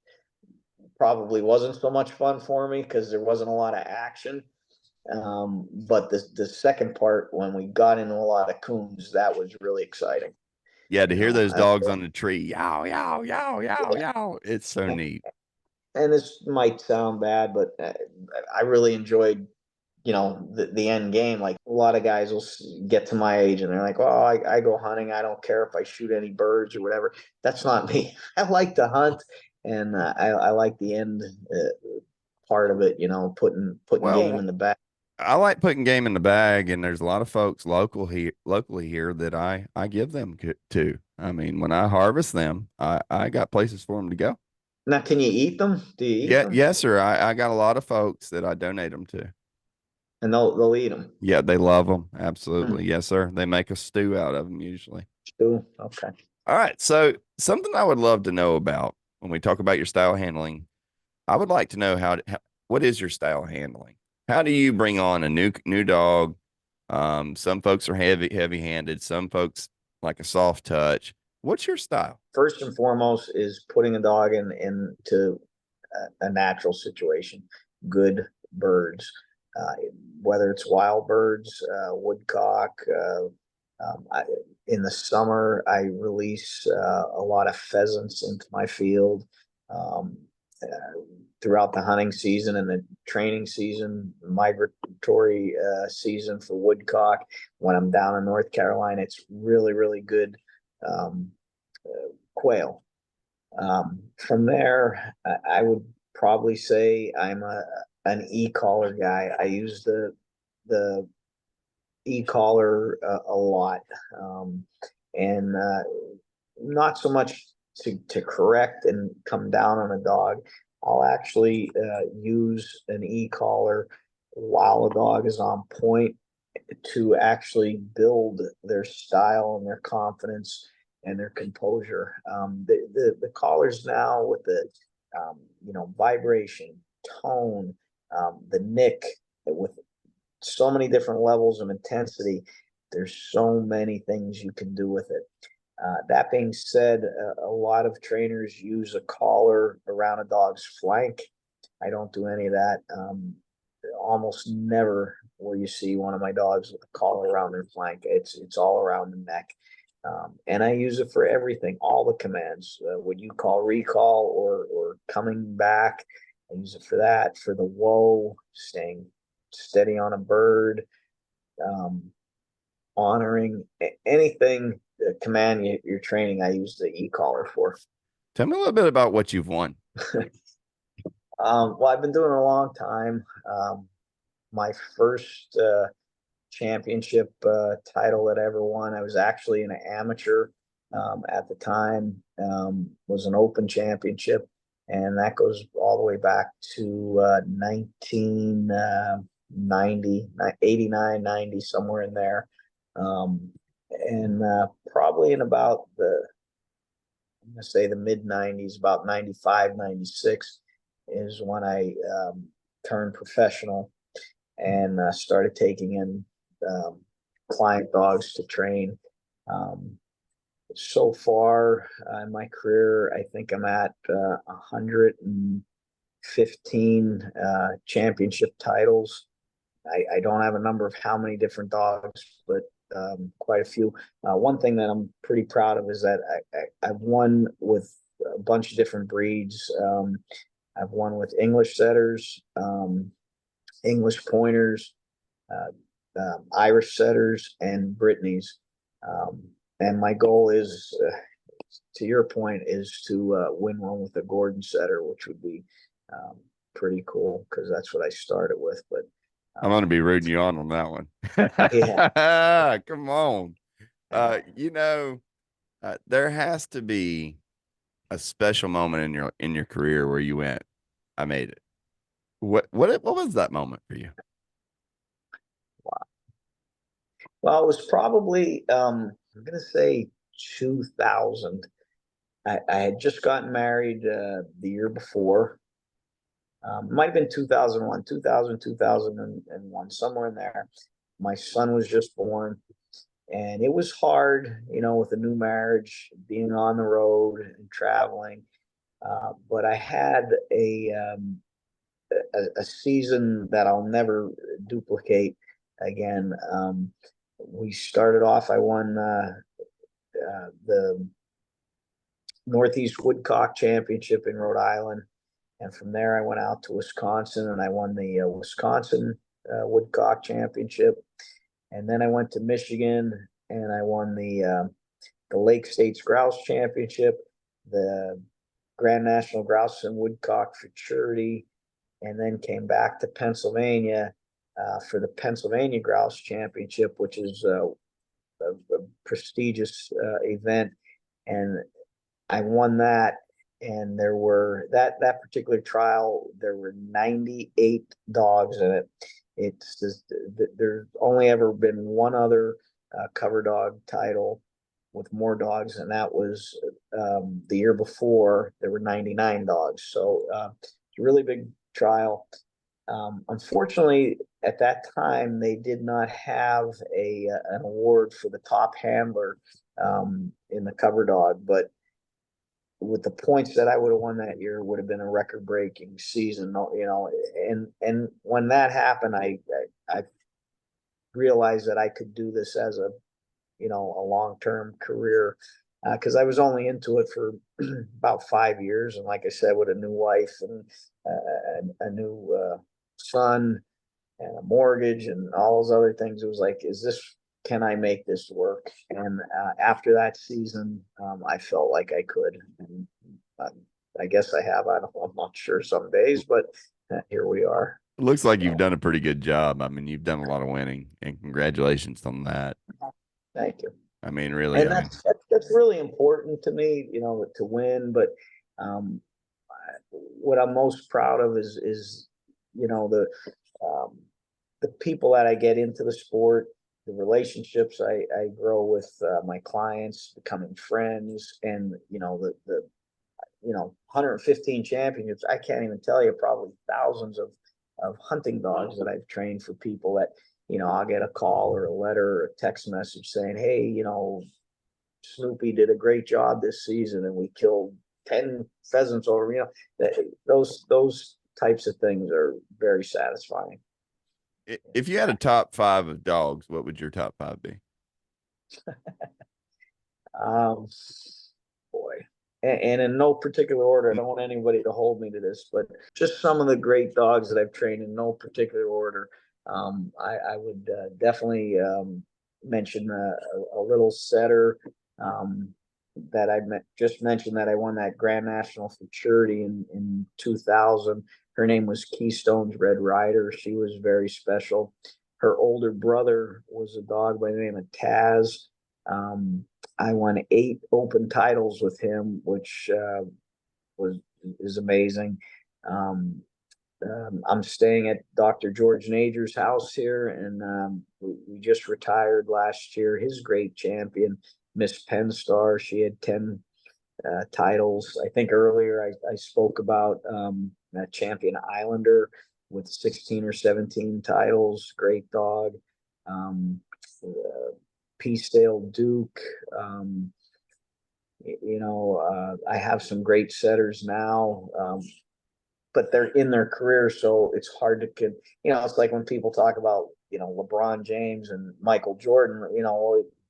[SPEAKER 2] probably wasn't so much fun for me because there wasn't a lot of action. But the second part, when we got into a lot of coons, that was really exciting.
[SPEAKER 1] Yeah, to
[SPEAKER 2] You
[SPEAKER 1] hear
[SPEAKER 2] know,
[SPEAKER 1] those dogs on the tree, yow, yow, yow, yow, yow. It's so neat.
[SPEAKER 2] and this might sound bad, but I really enjoyed, the end game. Like a lot of guys will get to my age and they're like, "Well, I go hunting. I don't care if I shoot any birds or whatever." That's not me. I like to hunt, and I like the end part of it. Putting game
[SPEAKER 1] Well,
[SPEAKER 2] in the bag.
[SPEAKER 1] I like putting game in the bag, and there's a lot of folks locally here that I give them to. I mean, when I harvest them, I got places for them to go.
[SPEAKER 2] Now, can you eat them? Do you eat
[SPEAKER 1] Yeah,
[SPEAKER 2] them?
[SPEAKER 1] yes, sir. I got a lot of folks that I donate them to.
[SPEAKER 2] And they'll eat them.
[SPEAKER 1] Yeah, they love them. Absolutely. Yes, sir. They make a stew out of them usually.
[SPEAKER 2] Too. Okay.
[SPEAKER 1] All right. So, something I would love to know about when we talk about your style handling, I would like to know what is your style handling? How do you bring on a new dog? Some folks are heavy-handed. Some folks like a soft touch. What's your style?
[SPEAKER 2] First and foremost is putting a dog into a natural situation. Good birds, uh, whether it's wild birds, woodcock. In the summer, I release a lot of pheasants into my field. Um, Throughout the hunting season and the training season, migratory season for woodcock. When I'm down in North Carolina, it's really, really good. Um, Quail. From there, I would probably say I'm an e-collar guy. I use the e-collar a lot, and not so much to correct and come down on a dog. I'll actually use an e-collar while a dog is on point to actually build their style and their confidence and their composure. The collars now with the vibration, tone, the nick with so many different levels of intensity. There's so many things you can do with it. That being said, a lot of trainers use a collar around a dog's flank. I don't do any of that. Almost never will you see one of my dogs with a collar around their flank. It's all around the neck. And I use it for everything, all the commands. What you call recall or coming back, I use it for that. For the whoa, staying steady on a bird, um, honoring anything command you're training. I use the e-collar for.
[SPEAKER 1] Tell me a little bit about what you've won.
[SPEAKER 2] Well, I've been doing it a long time. My first championship title that I ever won, I was actually an amateur at the time, was an open championship. And that goes all the way back to 1990, 89, 90, somewhere in there. And probably in about I'm going to say the mid 90s, about 95, 96 is when I turned professional and started taking in client dogs to train. So far in my career, I think I'm at 115 championship titles. I don't have a number of how many different dogs, but quite a few. One thing that I'm pretty proud of is that I've won with a bunch of different breeds. I've won with English setters, English pointers, Irish setters, and Brittany's. And my goal is, to your point, is to win one with a Gordon setter, which would be pretty cool because that's what I started with. But
[SPEAKER 1] I'm going to be rooting you on that one.
[SPEAKER 2] yeah,
[SPEAKER 1] Come on. There has to be a special moment in your career where you went, I made it. What was that moment for you?
[SPEAKER 2] well, it was probably I'm gonna say 2000. I had just gotten married the year before. Might have been 2001, 2001, somewhere in there. My son was just born, and it was hard, with a new marriage, being on the road and traveling. But I had a season that I'll never duplicate again. We started off, I won the Northeast Woodcock Championship in Rhode Island. And from there, I went out to Wisconsin and I won the Wisconsin Woodcock Championship. And then I went to Michigan and I won the Lake States Grouse Championship, the Grand National Grouse and Woodcock Futurity, and then came back to Pennsylvania for the Pennsylvania Grouse Championship, which is a prestigious event. And I won that. And there were that particular trial, there were 98 dogs in it. It's just, there's only ever been one other cover dog title with more dogs, and that was the year before. There were 99 dogs, so it's a really big trial. Unfortunately, at that time, they did not have an award for the top handler in the cover dog, but with the points that I would have won that year, would have been a record-breaking season. And when that happened, I realized that I could do this as a long-term career, because I was only into it for about 5 years, and like I said, with a new wife and a new son and a mortgage and all those other things, it was like, can I make this work? And after that season, I felt like I could. And I guess I have. I'm not sure some days, but here we are.
[SPEAKER 1] It looks like you've
[SPEAKER 2] So,
[SPEAKER 1] done a pretty good job. I mean, you've done a lot of winning, and congratulations on that.
[SPEAKER 2] thank you.
[SPEAKER 1] I mean, really,
[SPEAKER 2] And
[SPEAKER 1] I mean,
[SPEAKER 2] that's really important to me, to win. But um, what I'm most proud of is you know the um, the people that I get into the sport, the relationships I grow with my clients, becoming friends, and the 115 championships. I can't even tell you, probably thousands of hunting dogs that I've trained for people that I'll get a call or a letter or a text message saying, hey, Snoopy did a great job this season and we killed 10 pheasants over, those types of things are very satisfying.
[SPEAKER 1] if you had a top five of dogs, what would your top five be?
[SPEAKER 2] Um, boy, and in no particular order. I don't want anybody to hold me to this, but just some of the great dogs that I've trained in no particular order. I would definitely mention a little setter that just mentioned that I won that Grand National for Charity in 2000. Her name was Keystone's Red Rider. She was very special. Her older brother was a dog by the name of Taz. I won 8 open titles with him, which was is amazing. Um, I'm staying at Dr. George Nader's house here, and we just retired last year. His great champion, Miss Penstar, she had 10 titles. I think earlier I spoke about that champion Islander with 16 or 17 titles. Great dog. Peacedale Duke. I have some great setters now, but they're in their career, so it's hard to it's like when people talk about LeBron James and Michael Jordan,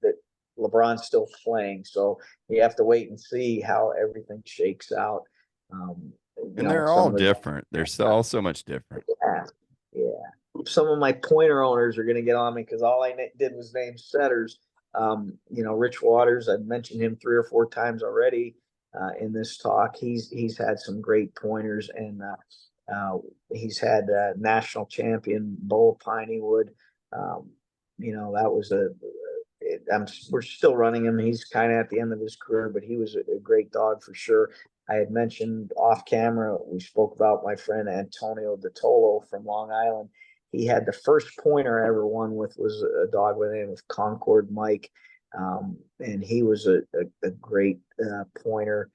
[SPEAKER 2] that LeBron's still playing, so you have to wait and see how everything shakes out.
[SPEAKER 1] And they're
[SPEAKER 2] Some
[SPEAKER 1] all
[SPEAKER 2] of the
[SPEAKER 1] different. They're all so much different.
[SPEAKER 2] yeah, yeah. Some of my pointer owners are going to get on me because all I did was name setters. Rich Waters, I've mentioned him 3 or 4 times already in this talk. He's had some great pointers, and he's had national champion Bull Pineywood. That was we're still running him. He's kind of at the end of his career, but he was a great dog for sure. I had mentioned off camera, we spoke about my friend Antonio Dottolo from Long Island. He had the first pointer I ever won with was a dog by the name of Concord Mike. And he was a great pointer.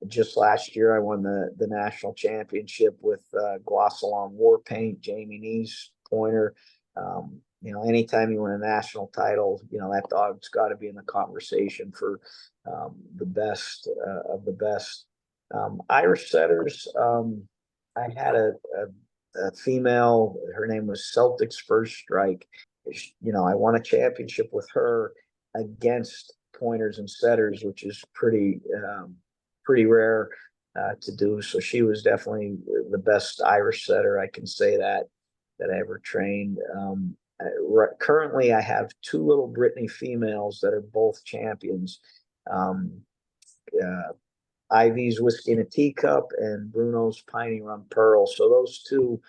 [SPEAKER 2] Just last year, I won the national championship with Glossalon War Paint, Jamie Nee's pointer. Anytime you win a national title, that dog's got to be in the conversation for the best of the best. Irish setters, I had a female, her name was Celtic's First Strike. I won a championship with her against pointers and setters, which is pretty rare to do. So she was definitely the best Irish setter, I can say that I ever trained. Currently, I have 2 little Brittany females that are both champions. Ivy's Whiskey in a Teacup and Bruno's Piney Rum Pearl. So those 2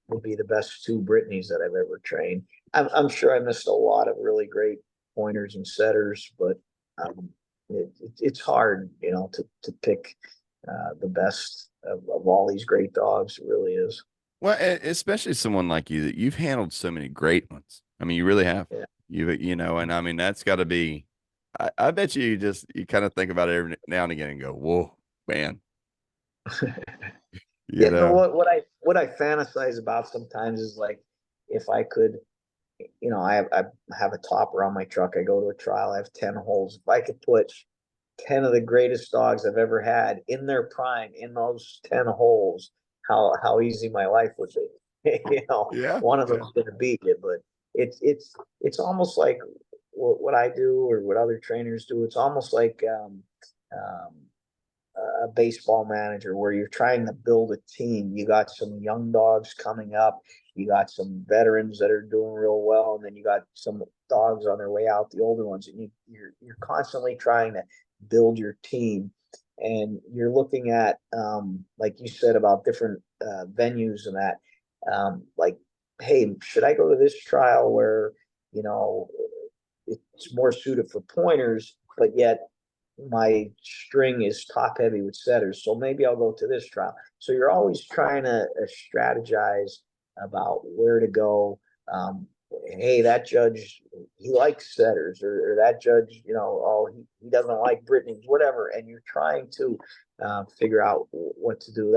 [SPEAKER 2] would be the best 2 Brittany's that I've ever trained. I'm sure I missed a lot of really great pointers and setters, but it's hard, to pick the best of all these great dogs. It really is.
[SPEAKER 1] Well, especially someone like you that you've handled so many great ones. I mean, you really have.
[SPEAKER 2] Yeah.
[SPEAKER 1] And I mean that's got to be. I bet you kind of think about it every now and again and go, "Whoa, man!" You
[SPEAKER 2] Yeah, but
[SPEAKER 1] know,
[SPEAKER 2] what I fantasize about sometimes is like if I could, I have a topper on my truck. I go to a trial. I have 10 holes. If I could put 10 of the greatest dogs I've ever had in their prime in those 10 holes, how easy my life would be.
[SPEAKER 1] yeah,
[SPEAKER 2] One of
[SPEAKER 1] yeah.
[SPEAKER 2] them's going to beat you, but it's almost like what I do or what other trainers do. It's almost like a baseball manager where you're trying to build a team. You got some young dogs coming up, you got some veterans that are doing real well, and then you got some dogs on their way out, the older ones, and you're constantly trying to build your team. And you're looking at, like you said about different venues and that, like, hey, should I go to this trial where, you know, it's more suited for pointers, but yet my string is top heavy with setters. So maybe I'll go to this trial. So you're always trying to strategize about where to go. Hey, that judge, he likes setters, or that judge, oh, he doesn't like Brittany's, whatever. And you're trying to figure out what to do.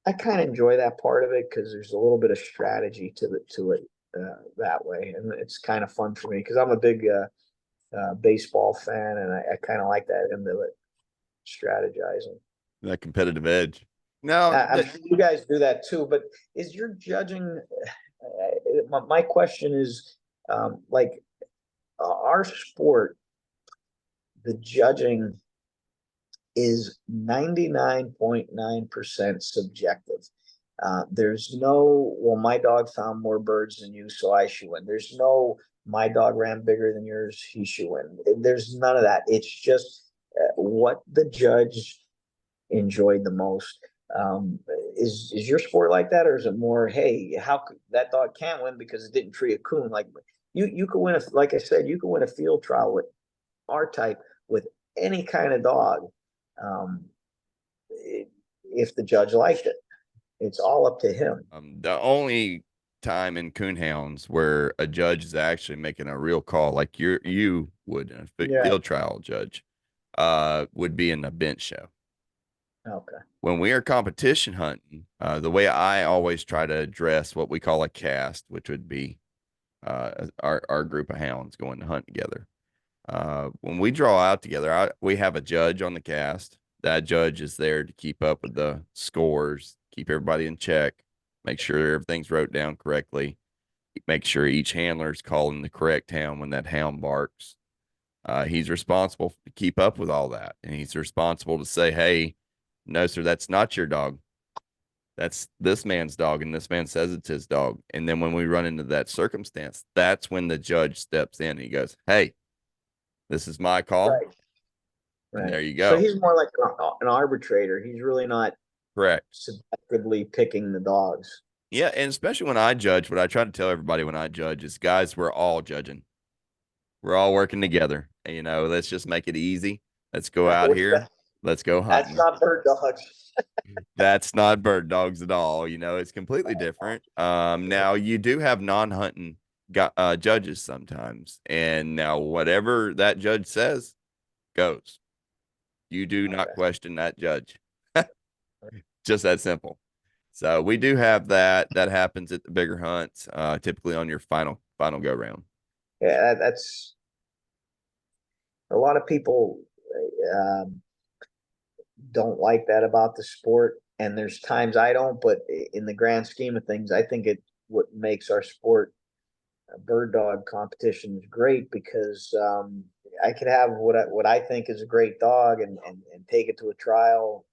[SPEAKER 2] I kind of enjoy that part of it because there's a little bit of strategy to it that way. And it's kind of fun for me because I'm a big baseball fan, and I kind of like that into it, strategizing.
[SPEAKER 1] That competitive edge. No,
[SPEAKER 2] I'm sure you guys do that too, but is your judging? My question is, like our sport, the judging is 99.9% subjective. There's no, well, my dog found more birds than you, so I should win. There's no, my dog ran bigger than yours, he should win. There's none of that. It's just what the judge enjoyed the most. Um, is your sport like that, or is it more, hey, how could that dog can't win because it didn't tree a coon? Like you could win a, like I said, you could win a field trial with our type with any kind of dog, um, if the judge liked it. It's all up to him.
[SPEAKER 1] the only time in coonhounds where a judge is actually making a real call, like you would in a
[SPEAKER 2] Yeah.
[SPEAKER 1] field trial judge, would be in a bench show.
[SPEAKER 2] Okay.
[SPEAKER 1] When we are competition hunting, the way I always try to address what we call a cast, which would be our group of hounds going to hunt together. When we draw out together, we have a judge on the cast. That judge is there to keep up with the scores, keep everybody in check, make sure everything's wrote down correctly, make sure each handler is calling the correct hound when that hound barks. He's responsible to keep up with all that, and he's responsible to say, "Hey, no, sir, that's not your dog. That's this man's dog, and this man says it's his dog." And then when we run into that circumstance, that's when the judge steps in. And he goes, "Hey, this is my call."
[SPEAKER 2] Right.
[SPEAKER 1] And
[SPEAKER 2] Right.
[SPEAKER 1] there you
[SPEAKER 2] So
[SPEAKER 1] go.
[SPEAKER 2] he's more like an arbitrator. He's really not
[SPEAKER 1] Correct.
[SPEAKER 2] subjectively picking the dogs.
[SPEAKER 1] Yeah, and especially when I judge, what I try to tell everybody when I judge is, guys, we're all judging. We're all working together. And, let's just make it easy. Let's go out here. Let's go
[SPEAKER 2] That's
[SPEAKER 1] hunting.
[SPEAKER 2] not bird dogs.
[SPEAKER 1] That's not bird dogs at all. It's completely different. Now you do have non-hunting judges sometimes, and now whatever that judge says goes. You do not
[SPEAKER 2] Okay.
[SPEAKER 1] question that judge. Just that simple. So we do have that. That happens at the bigger hunts, typically on your final go round.
[SPEAKER 2] Yeah, that's a lot of people um, don't like that about the sport, and there's times I don't. But in the grand scheme of things, I think what makes our sport bird dog competition is great because I could have what I think is a great dog and take it to a trial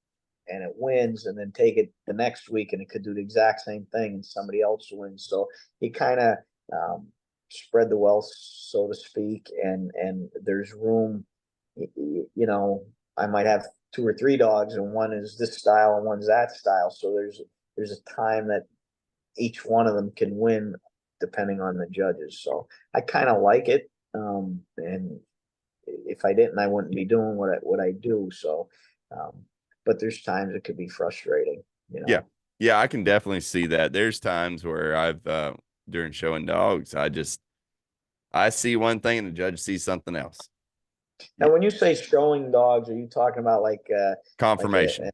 [SPEAKER 2] and it wins, and then take it the next week and it could do the exact same thing and somebody else wins. So you kind of um, spread the wealth, so to speak, and there's room. I might have two or three dogs, and one is this style and one's that style. So there's a time that each one of them can win depending on the judges. So I kind of like it. And if I didn't, I wouldn't be doing what I do. So, but there's times it could be frustrating, you
[SPEAKER 1] Yeah.
[SPEAKER 2] know.
[SPEAKER 1] Yeah, I can definitely see that. There's times where I've during showing dogs, I see one thing and the judge sees something else.
[SPEAKER 2] And when you say showing dogs, are you talking about like
[SPEAKER 1] Confirmation.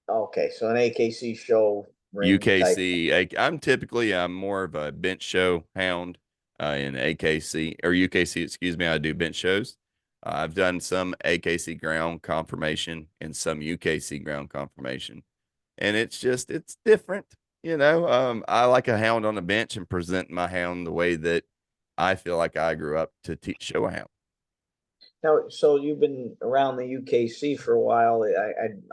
[SPEAKER 2] okay, so an AKC show ring type?
[SPEAKER 1] UKC. I'm more of a bench show hound in AKC or UKC, excuse me. I do bench shows. I've done some AKC ground confirmation and some UKC ground confirmation, and it's different. I like a hound on the bench and present my hound the way that I feel like I grew up to show a hound.
[SPEAKER 2] Now, so you've been around the UKC for a while.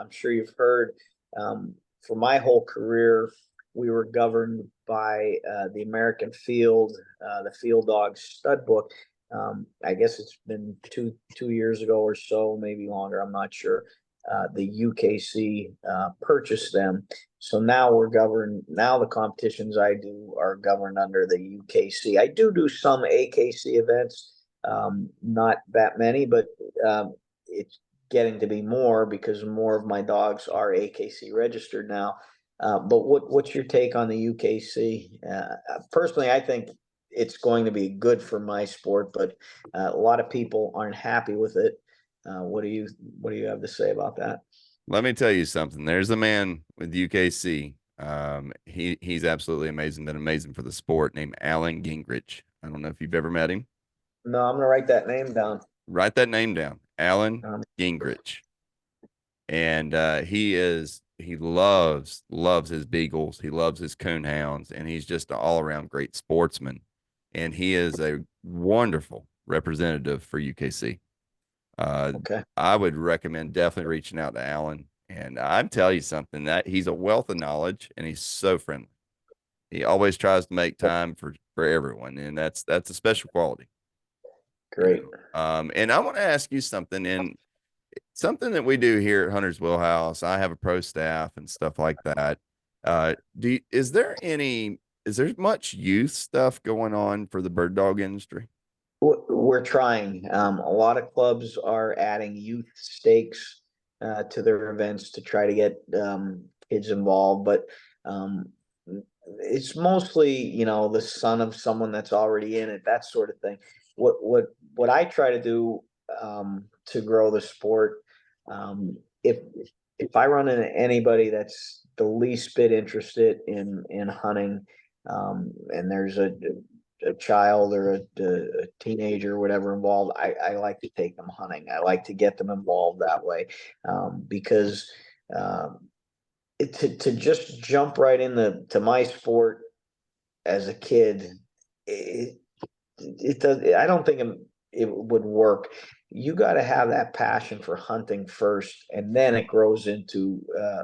[SPEAKER 2] I'm sure you've heard. Um, for my whole career, we were governed by the American Field, the Field Dog Stud Book. I guess it's been two years ago or so, maybe longer. I'm not sure. The UKC purchased them, so now we're governed. Now the competitions I do are governed under the UKC. I do some AKC events, not that many, but it's getting to be more because more of my dogs are AKC registered now. But what's your take on the UKC? Personally, I think it's going to be good for my sport, but a lot of people aren't happy with it. What do you have to say about that?
[SPEAKER 1] Let me tell you something. There's a man with UKC. He's absolutely amazing. Been amazing for the sport. Named Alan Gingrich. I don't know if you've ever met him.
[SPEAKER 2] No, I'm gonna write that name down.
[SPEAKER 1] Write that name down, Alan
[SPEAKER 2] Um,
[SPEAKER 1] Gingrich. And he loves his beagles. He loves his coonhounds, and he's just an all around great sportsman. And he is a wonderful representative for UKC. Uh,
[SPEAKER 2] okay,
[SPEAKER 1] I would recommend definitely reaching out to Alan. And I'd tell you something that he's a wealth of knowledge, and he's so friendly. He always tries to make time for everyone, and that's a special quality. You
[SPEAKER 2] great.
[SPEAKER 1] and I want to ask you something, and something that we do here at Hunters Wheelhouse. I have a pro staff and stuff like that. Is there much youth stuff going on for the bird dog industry?
[SPEAKER 2] We're trying. A lot of clubs are adding youth stakes to their events to try to get kids involved, but um, it's mostly, the son of someone that's already in it, that sort of thing. What I try to do to grow the sport, if I run into anybody that's the least bit interested in hunting, and there's a child or a teenager or whatever involved, I like to take them hunting. I like to get them involved that way, because um, to just jump right into to my sport as a kid, it, it does. I don't think it would work. You got to have that passion for hunting first, and then it grows into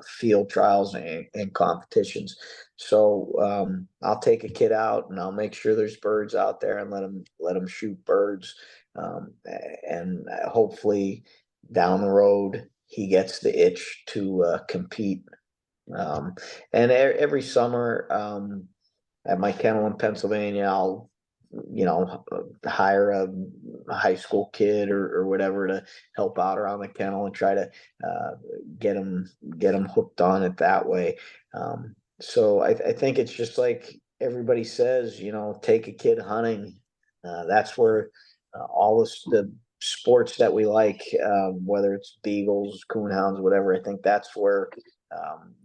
[SPEAKER 2] field trials and competitions. So I'll take a kid out, and I'll make sure there's birds out there, and let them shoot birds, um, and hopefully down the road he gets the itch to compete. And every summer, at my kennel in Pennsylvania, I'll, hire a high school kid or whatever to help out around the kennel and try to uh, get them hooked on it that way. So I think it's just like everybody says, take a kid hunting. That's where the sports that we like, whether it's beagles, coonhounds, whatever. I think that's where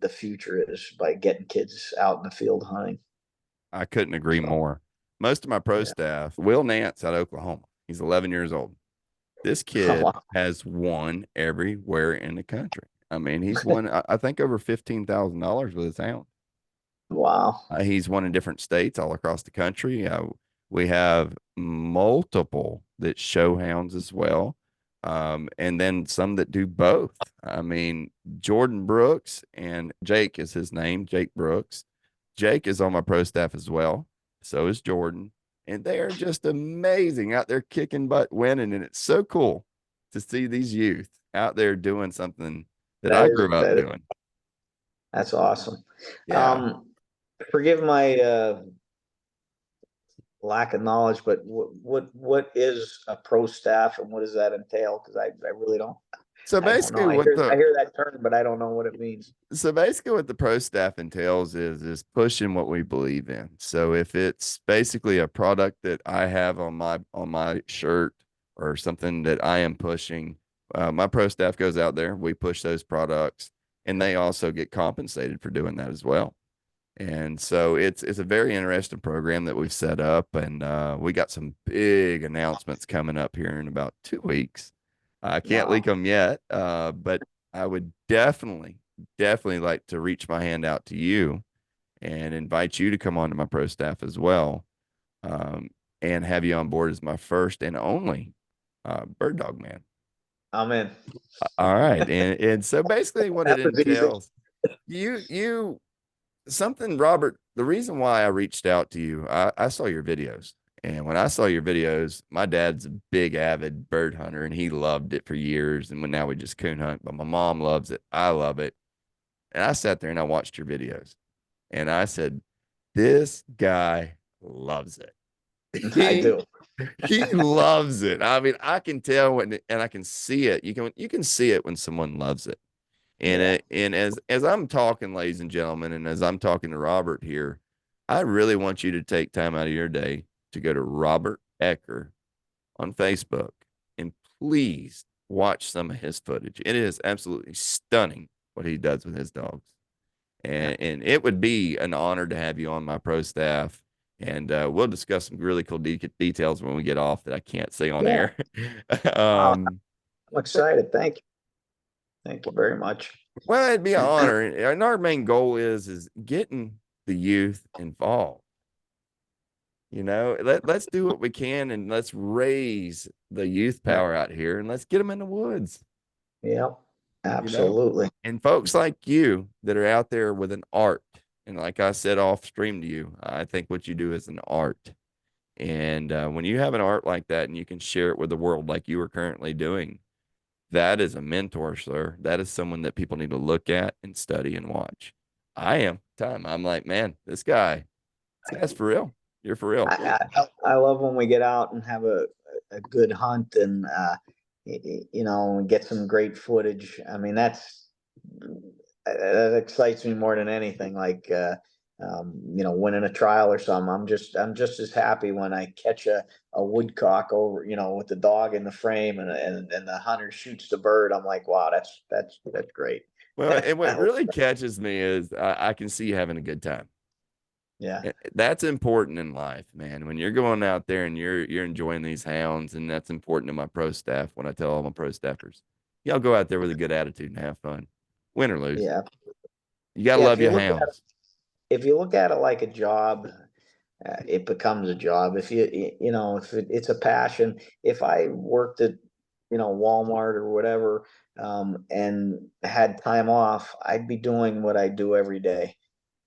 [SPEAKER 2] the future is, by getting kids out in the field hunting.
[SPEAKER 1] I couldn't agree
[SPEAKER 2] So
[SPEAKER 1] more. Most of my pro
[SPEAKER 2] yeah.
[SPEAKER 1] staff, Will Nance out of Oklahoma, he's 11 years old. This kid
[SPEAKER 2] Wow.
[SPEAKER 1] has won everywhere in the country. I mean, he's won, I think, over $15,000 with his hound.
[SPEAKER 2] Wow.
[SPEAKER 1] He's won in different states all across the country. We have multiple that show hounds as well, and then some that do both. I mean, Jordan Brooks and Jake is his name, Jake Brooks. Jake is on my pro staff as well. So is Jordan. And they are just amazing out there kicking butt, winning. And it's so cool to see these youth out there doing something that
[SPEAKER 2] That
[SPEAKER 1] I
[SPEAKER 2] is
[SPEAKER 1] grew up
[SPEAKER 2] that
[SPEAKER 1] doing.
[SPEAKER 2] that's awesome.
[SPEAKER 1] Yeah.
[SPEAKER 2] Um, Forgive my lack of knowledge, but what is a pro staff and what does that entail? Because I really don't
[SPEAKER 1] So
[SPEAKER 2] I don't know.
[SPEAKER 1] basically what
[SPEAKER 2] I
[SPEAKER 1] the
[SPEAKER 2] hear that term, but I don't know what it means.
[SPEAKER 1] So basically what the pro staff entails is pushing what we believe in. So if it's basically a product that I have on my shirt or something that I am pushing, my pro staff goes out there, we push those products, and they also get compensated for doing that as well. And so it's a very interesting program that we've set up, and we got some big announcements coming up here in about 2 weeks. I can't leak
[SPEAKER 2] Wow.
[SPEAKER 1] them yet, but I would definitely like to reach my hand out to you and invite you to come on to my pro staff as well, um, and have you on board as my first and only Bird Dog Man.
[SPEAKER 2] I'm in.
[SPEAKER 1] All right. And so basically what it
[SPEAKER 2] That was easy.
[SPEAKER 1] entails, you something, Robert, the reason why I reached out to you, I saw your videos. And when I saw your videos, my dad's a big avid bird hunter and he loved it for years. And now we just coon hunt, but my mom loves it. I love it. And I sat there and I watched your videos and I said, this guy loves it.
[SPEAKER 2] I do.
[SPEAKER 1] He loves it. I mean, I can tell when, and I can see it. You can see it when someone loves it. And and as I'm talking, ladies and gentlemen, and as I'm talking to Robert here, I really want you to take time out of your day to go to Robert Ecker on Facebook and please watch some of his footage. It is absolutely stunning what he does with his dogs. And it would be an honor to have you on my pro staff. And we'll discuss some really cool details when we get off that I can't say on air.
[SPEAKER 2] I'm excited. Thank you. Thank you very much.
[SPEAKER 1] Well, it'd be an honor. And our main goal is getting the youth involved. You know, let's do what we can and let's raise the youth power out here and let's get them in the woods.
[SPEAKER 2] Yep, absolutely.
[SPEAKER 1] You know? And folks like you that are out there with an art, and like I said off stream to you, I think what you do is an art. And when you have an art like that and you can share it with the world like you are currently doing, that is a mentor, sir. That is someone that people need to look at and study and watch. I'm like, man, this guy's for real. You're for real.
[SPEAKER 2] I love when we get out and have a good hunt and you know, get some great footage. I mean, that excites me more than anything. Like you know, winning a trial or something. I'm just as happy when I catch a woodcock over, you know, with the dog in the frame and the hunter shoots the bird. I'm like, wow, that's great.
[SPEAKER 1] Well, and what really catches me is I can see you having a good time.
[SPEAKER 2] Yeah,
[SPEAKER 1] that's important in life, man. When you're going out there and you're enjoying these hounds, and that's important to my pro staff. When I tell all my pro staffers, y'all go out there with a good attitude and have fun, win or lose.
[SPEAKER 2] yeah,
[SPEAKER 1] you gotta love your hounds.
[SPEAKER 2] If you look at it like a job, it becomes a job. If you know, if it's a passion. If I worked at, you know, Walmart or whatever, and had time off, I'd be doing what I do every day.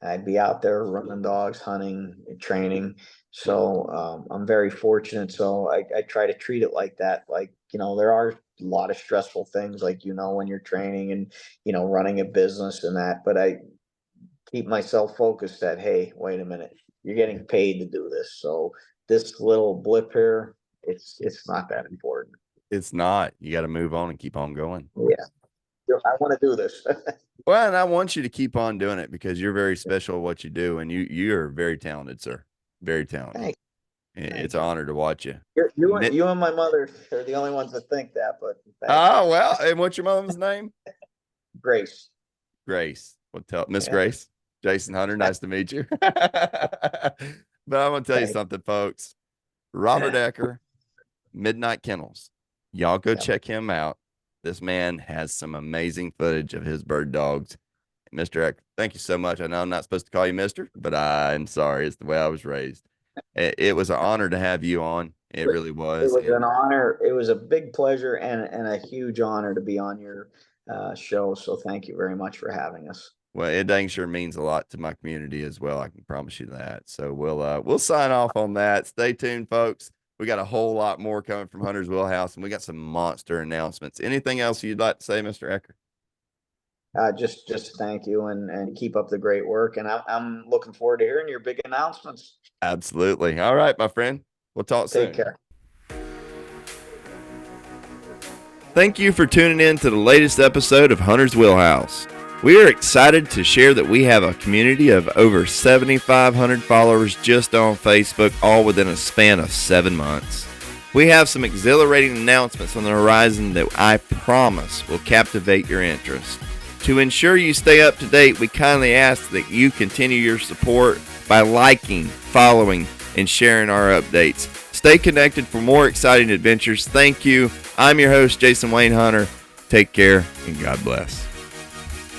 [SPEAKER 2] I'd be out there running dogs, hunting, training. So I'm very fortunate. So I try to treat it like that. Like, you know, there are a lot of stressful things, like, you know, when you're training and, you know, running a business and that, but I keep myself focused that, hey, wait a minute, you're getting paid to do this. So this little blip here, it's not that important.
[SPEAKER 1] It's not. You got to move on and keep on going.
[SPEAKER 2] Yeah. I want to do this.
[SPEAKER 1] Well, and I want you to keep on doing it because you're very special at what you do, and you're very talented, sir. Very talented.
[SPEAKER 2] Thanks.
[SPEAKER 1] It's an honor to watch you.
[SPEAKER 2] You and my mother are the only ones that think that, but
[SPEAKER 1] well, and what's your mom's name?
[SPEAKER 2] Grace.
[SPEAKER 1] Grace. Well, tell Miss Grace. Jason Hunter, nice to meet you. But I'm gonna tell you something, folks. Robert Ecker, Midnight Kennels. Y'all go check him out. This man has some amazing footage of his bird dogs. Mr. Ecker, thank you so much. I know I'm not supposed to call you Mr., but I'm sorry. It's the way I was raised. It was an honor to have you on. It really was.
[SPEAKER 2] It was an honor. It was a big pleasure and a huge honor to be on your show. So thank you very much for having us.
[SPEAKER 1] Well, it dang sure means a lot to my community as well. I can promise you that. So we'll sign off on that. Stay tuned, folks. We got a whole lot more coming from Hunters Wheelhouse, and we got some monster announcements. Anything else you'd like to say, Mr. Ecker?
[SPEAKER 2] Just thank you and keep up the great work. And I'm looking forward to hearing your big announcements.
[SPEAKER 1] Absolutely. All right, my friend. We'll talk soon.
[SPEAKER 2] Take care.
[SPEAKER 1] Thank you for tuning in to the latest episode of Hunters Wheelhouse. We are excited to share that we have a community of over 7,500 followers just on Facebook, all within a span of 7 months. We have some exhilarating announcements on the horizon that I promise will captivate your interest. To ensure you stay up to date, we kindly ask that you continue your support by liking, following, and sharing our updates. Stay connected for more exciting adventures. Thank you. I'm your host, Jason Wayne Hunter. Take care and God bless.